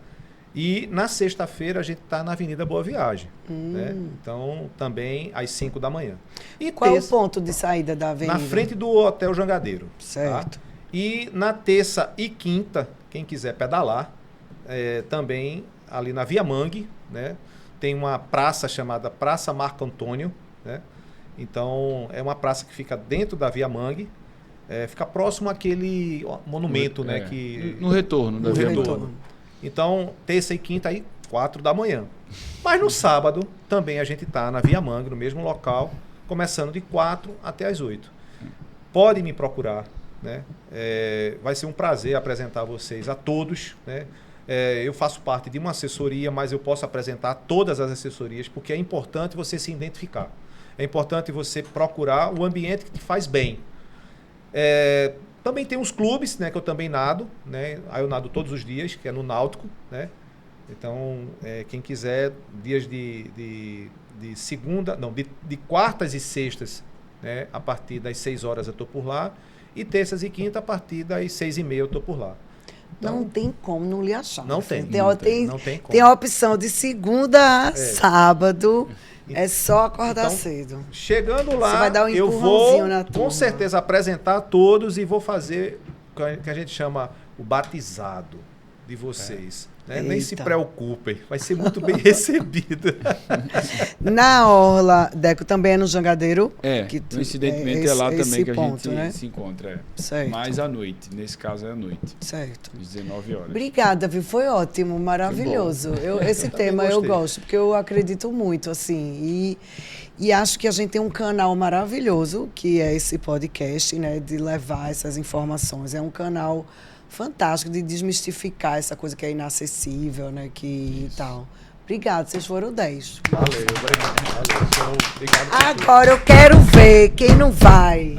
E na sexta-feira a gente está na Avenida Boa Viagem, né? Então, também às 5 da manhã. E Qual é o terça, ponto de saída da avenida? na frente do Hotel Jangadeiro. Certo. Tá? E na terça e quinta, quem quiser pedalar, também ali na Via Mangue, né? Tem uma praça chamada Praça Marco Antônio, né? Então, é uma praça que fica dentro da Via Mangue, fica próximo àquele monumento, né? No retorno da No Via retorno. Mãe. Então, terça e quinta aí, 4 da manhã. Mas no sábado, também a gente está na Via Mangue, no mesmo local, começando de 4 até as 8. Pode me procurar, né? Vai ser um prazer apresentar vocês a todos, né? Eu faço parte de uma assessoria, mas eu posso apresentar todas as assessorias, porque é importante você se identificar. É importante você procurar o ambiente que te faz bem. Também tem os clubes, né, que eu também nado, né? Aí eu nado todos os dias, que é no Náutico, né? Então, quem quiser, dias de segunda, não, de quartas e sextas, né, a partir das 6 horas eu estou por lá, e terças e quinta a partir das 6h30 eu estou por lá. Então, não tem como não lhe achar. Não tem. Não tem como. Tem a opção de segunda a sábado. É só acordar cedo. Chegando lá, você vai dar um eu vou na turma. Com certeza apresentar a todos e vou fazer o que a gente chama o batizado de vocês. Né? Nem se preocupem, vai ser muito bem recebido. Na Orla, Deco, também é no Jangadeiro? Coincidentemente é lá também que a ponto, gente né? se encontra. Certo. Mais à noite, nesse caso é à noite. Certo. Às 19 horas. Obrigada, viu? Foi ótimo, maravilhoso. Esse tema eu gosto, porque eu acredito muito, assim, e acho que a gente tem um canal maravilhoso, que é esse podcast, né, de levar essas informações. É um canal fantástico de desmistificar essa coisa que é inacessível, né, e tal. Obrigada, vocês foram 10. Valeu, obrigado. Agora eu quero ver quem não vai.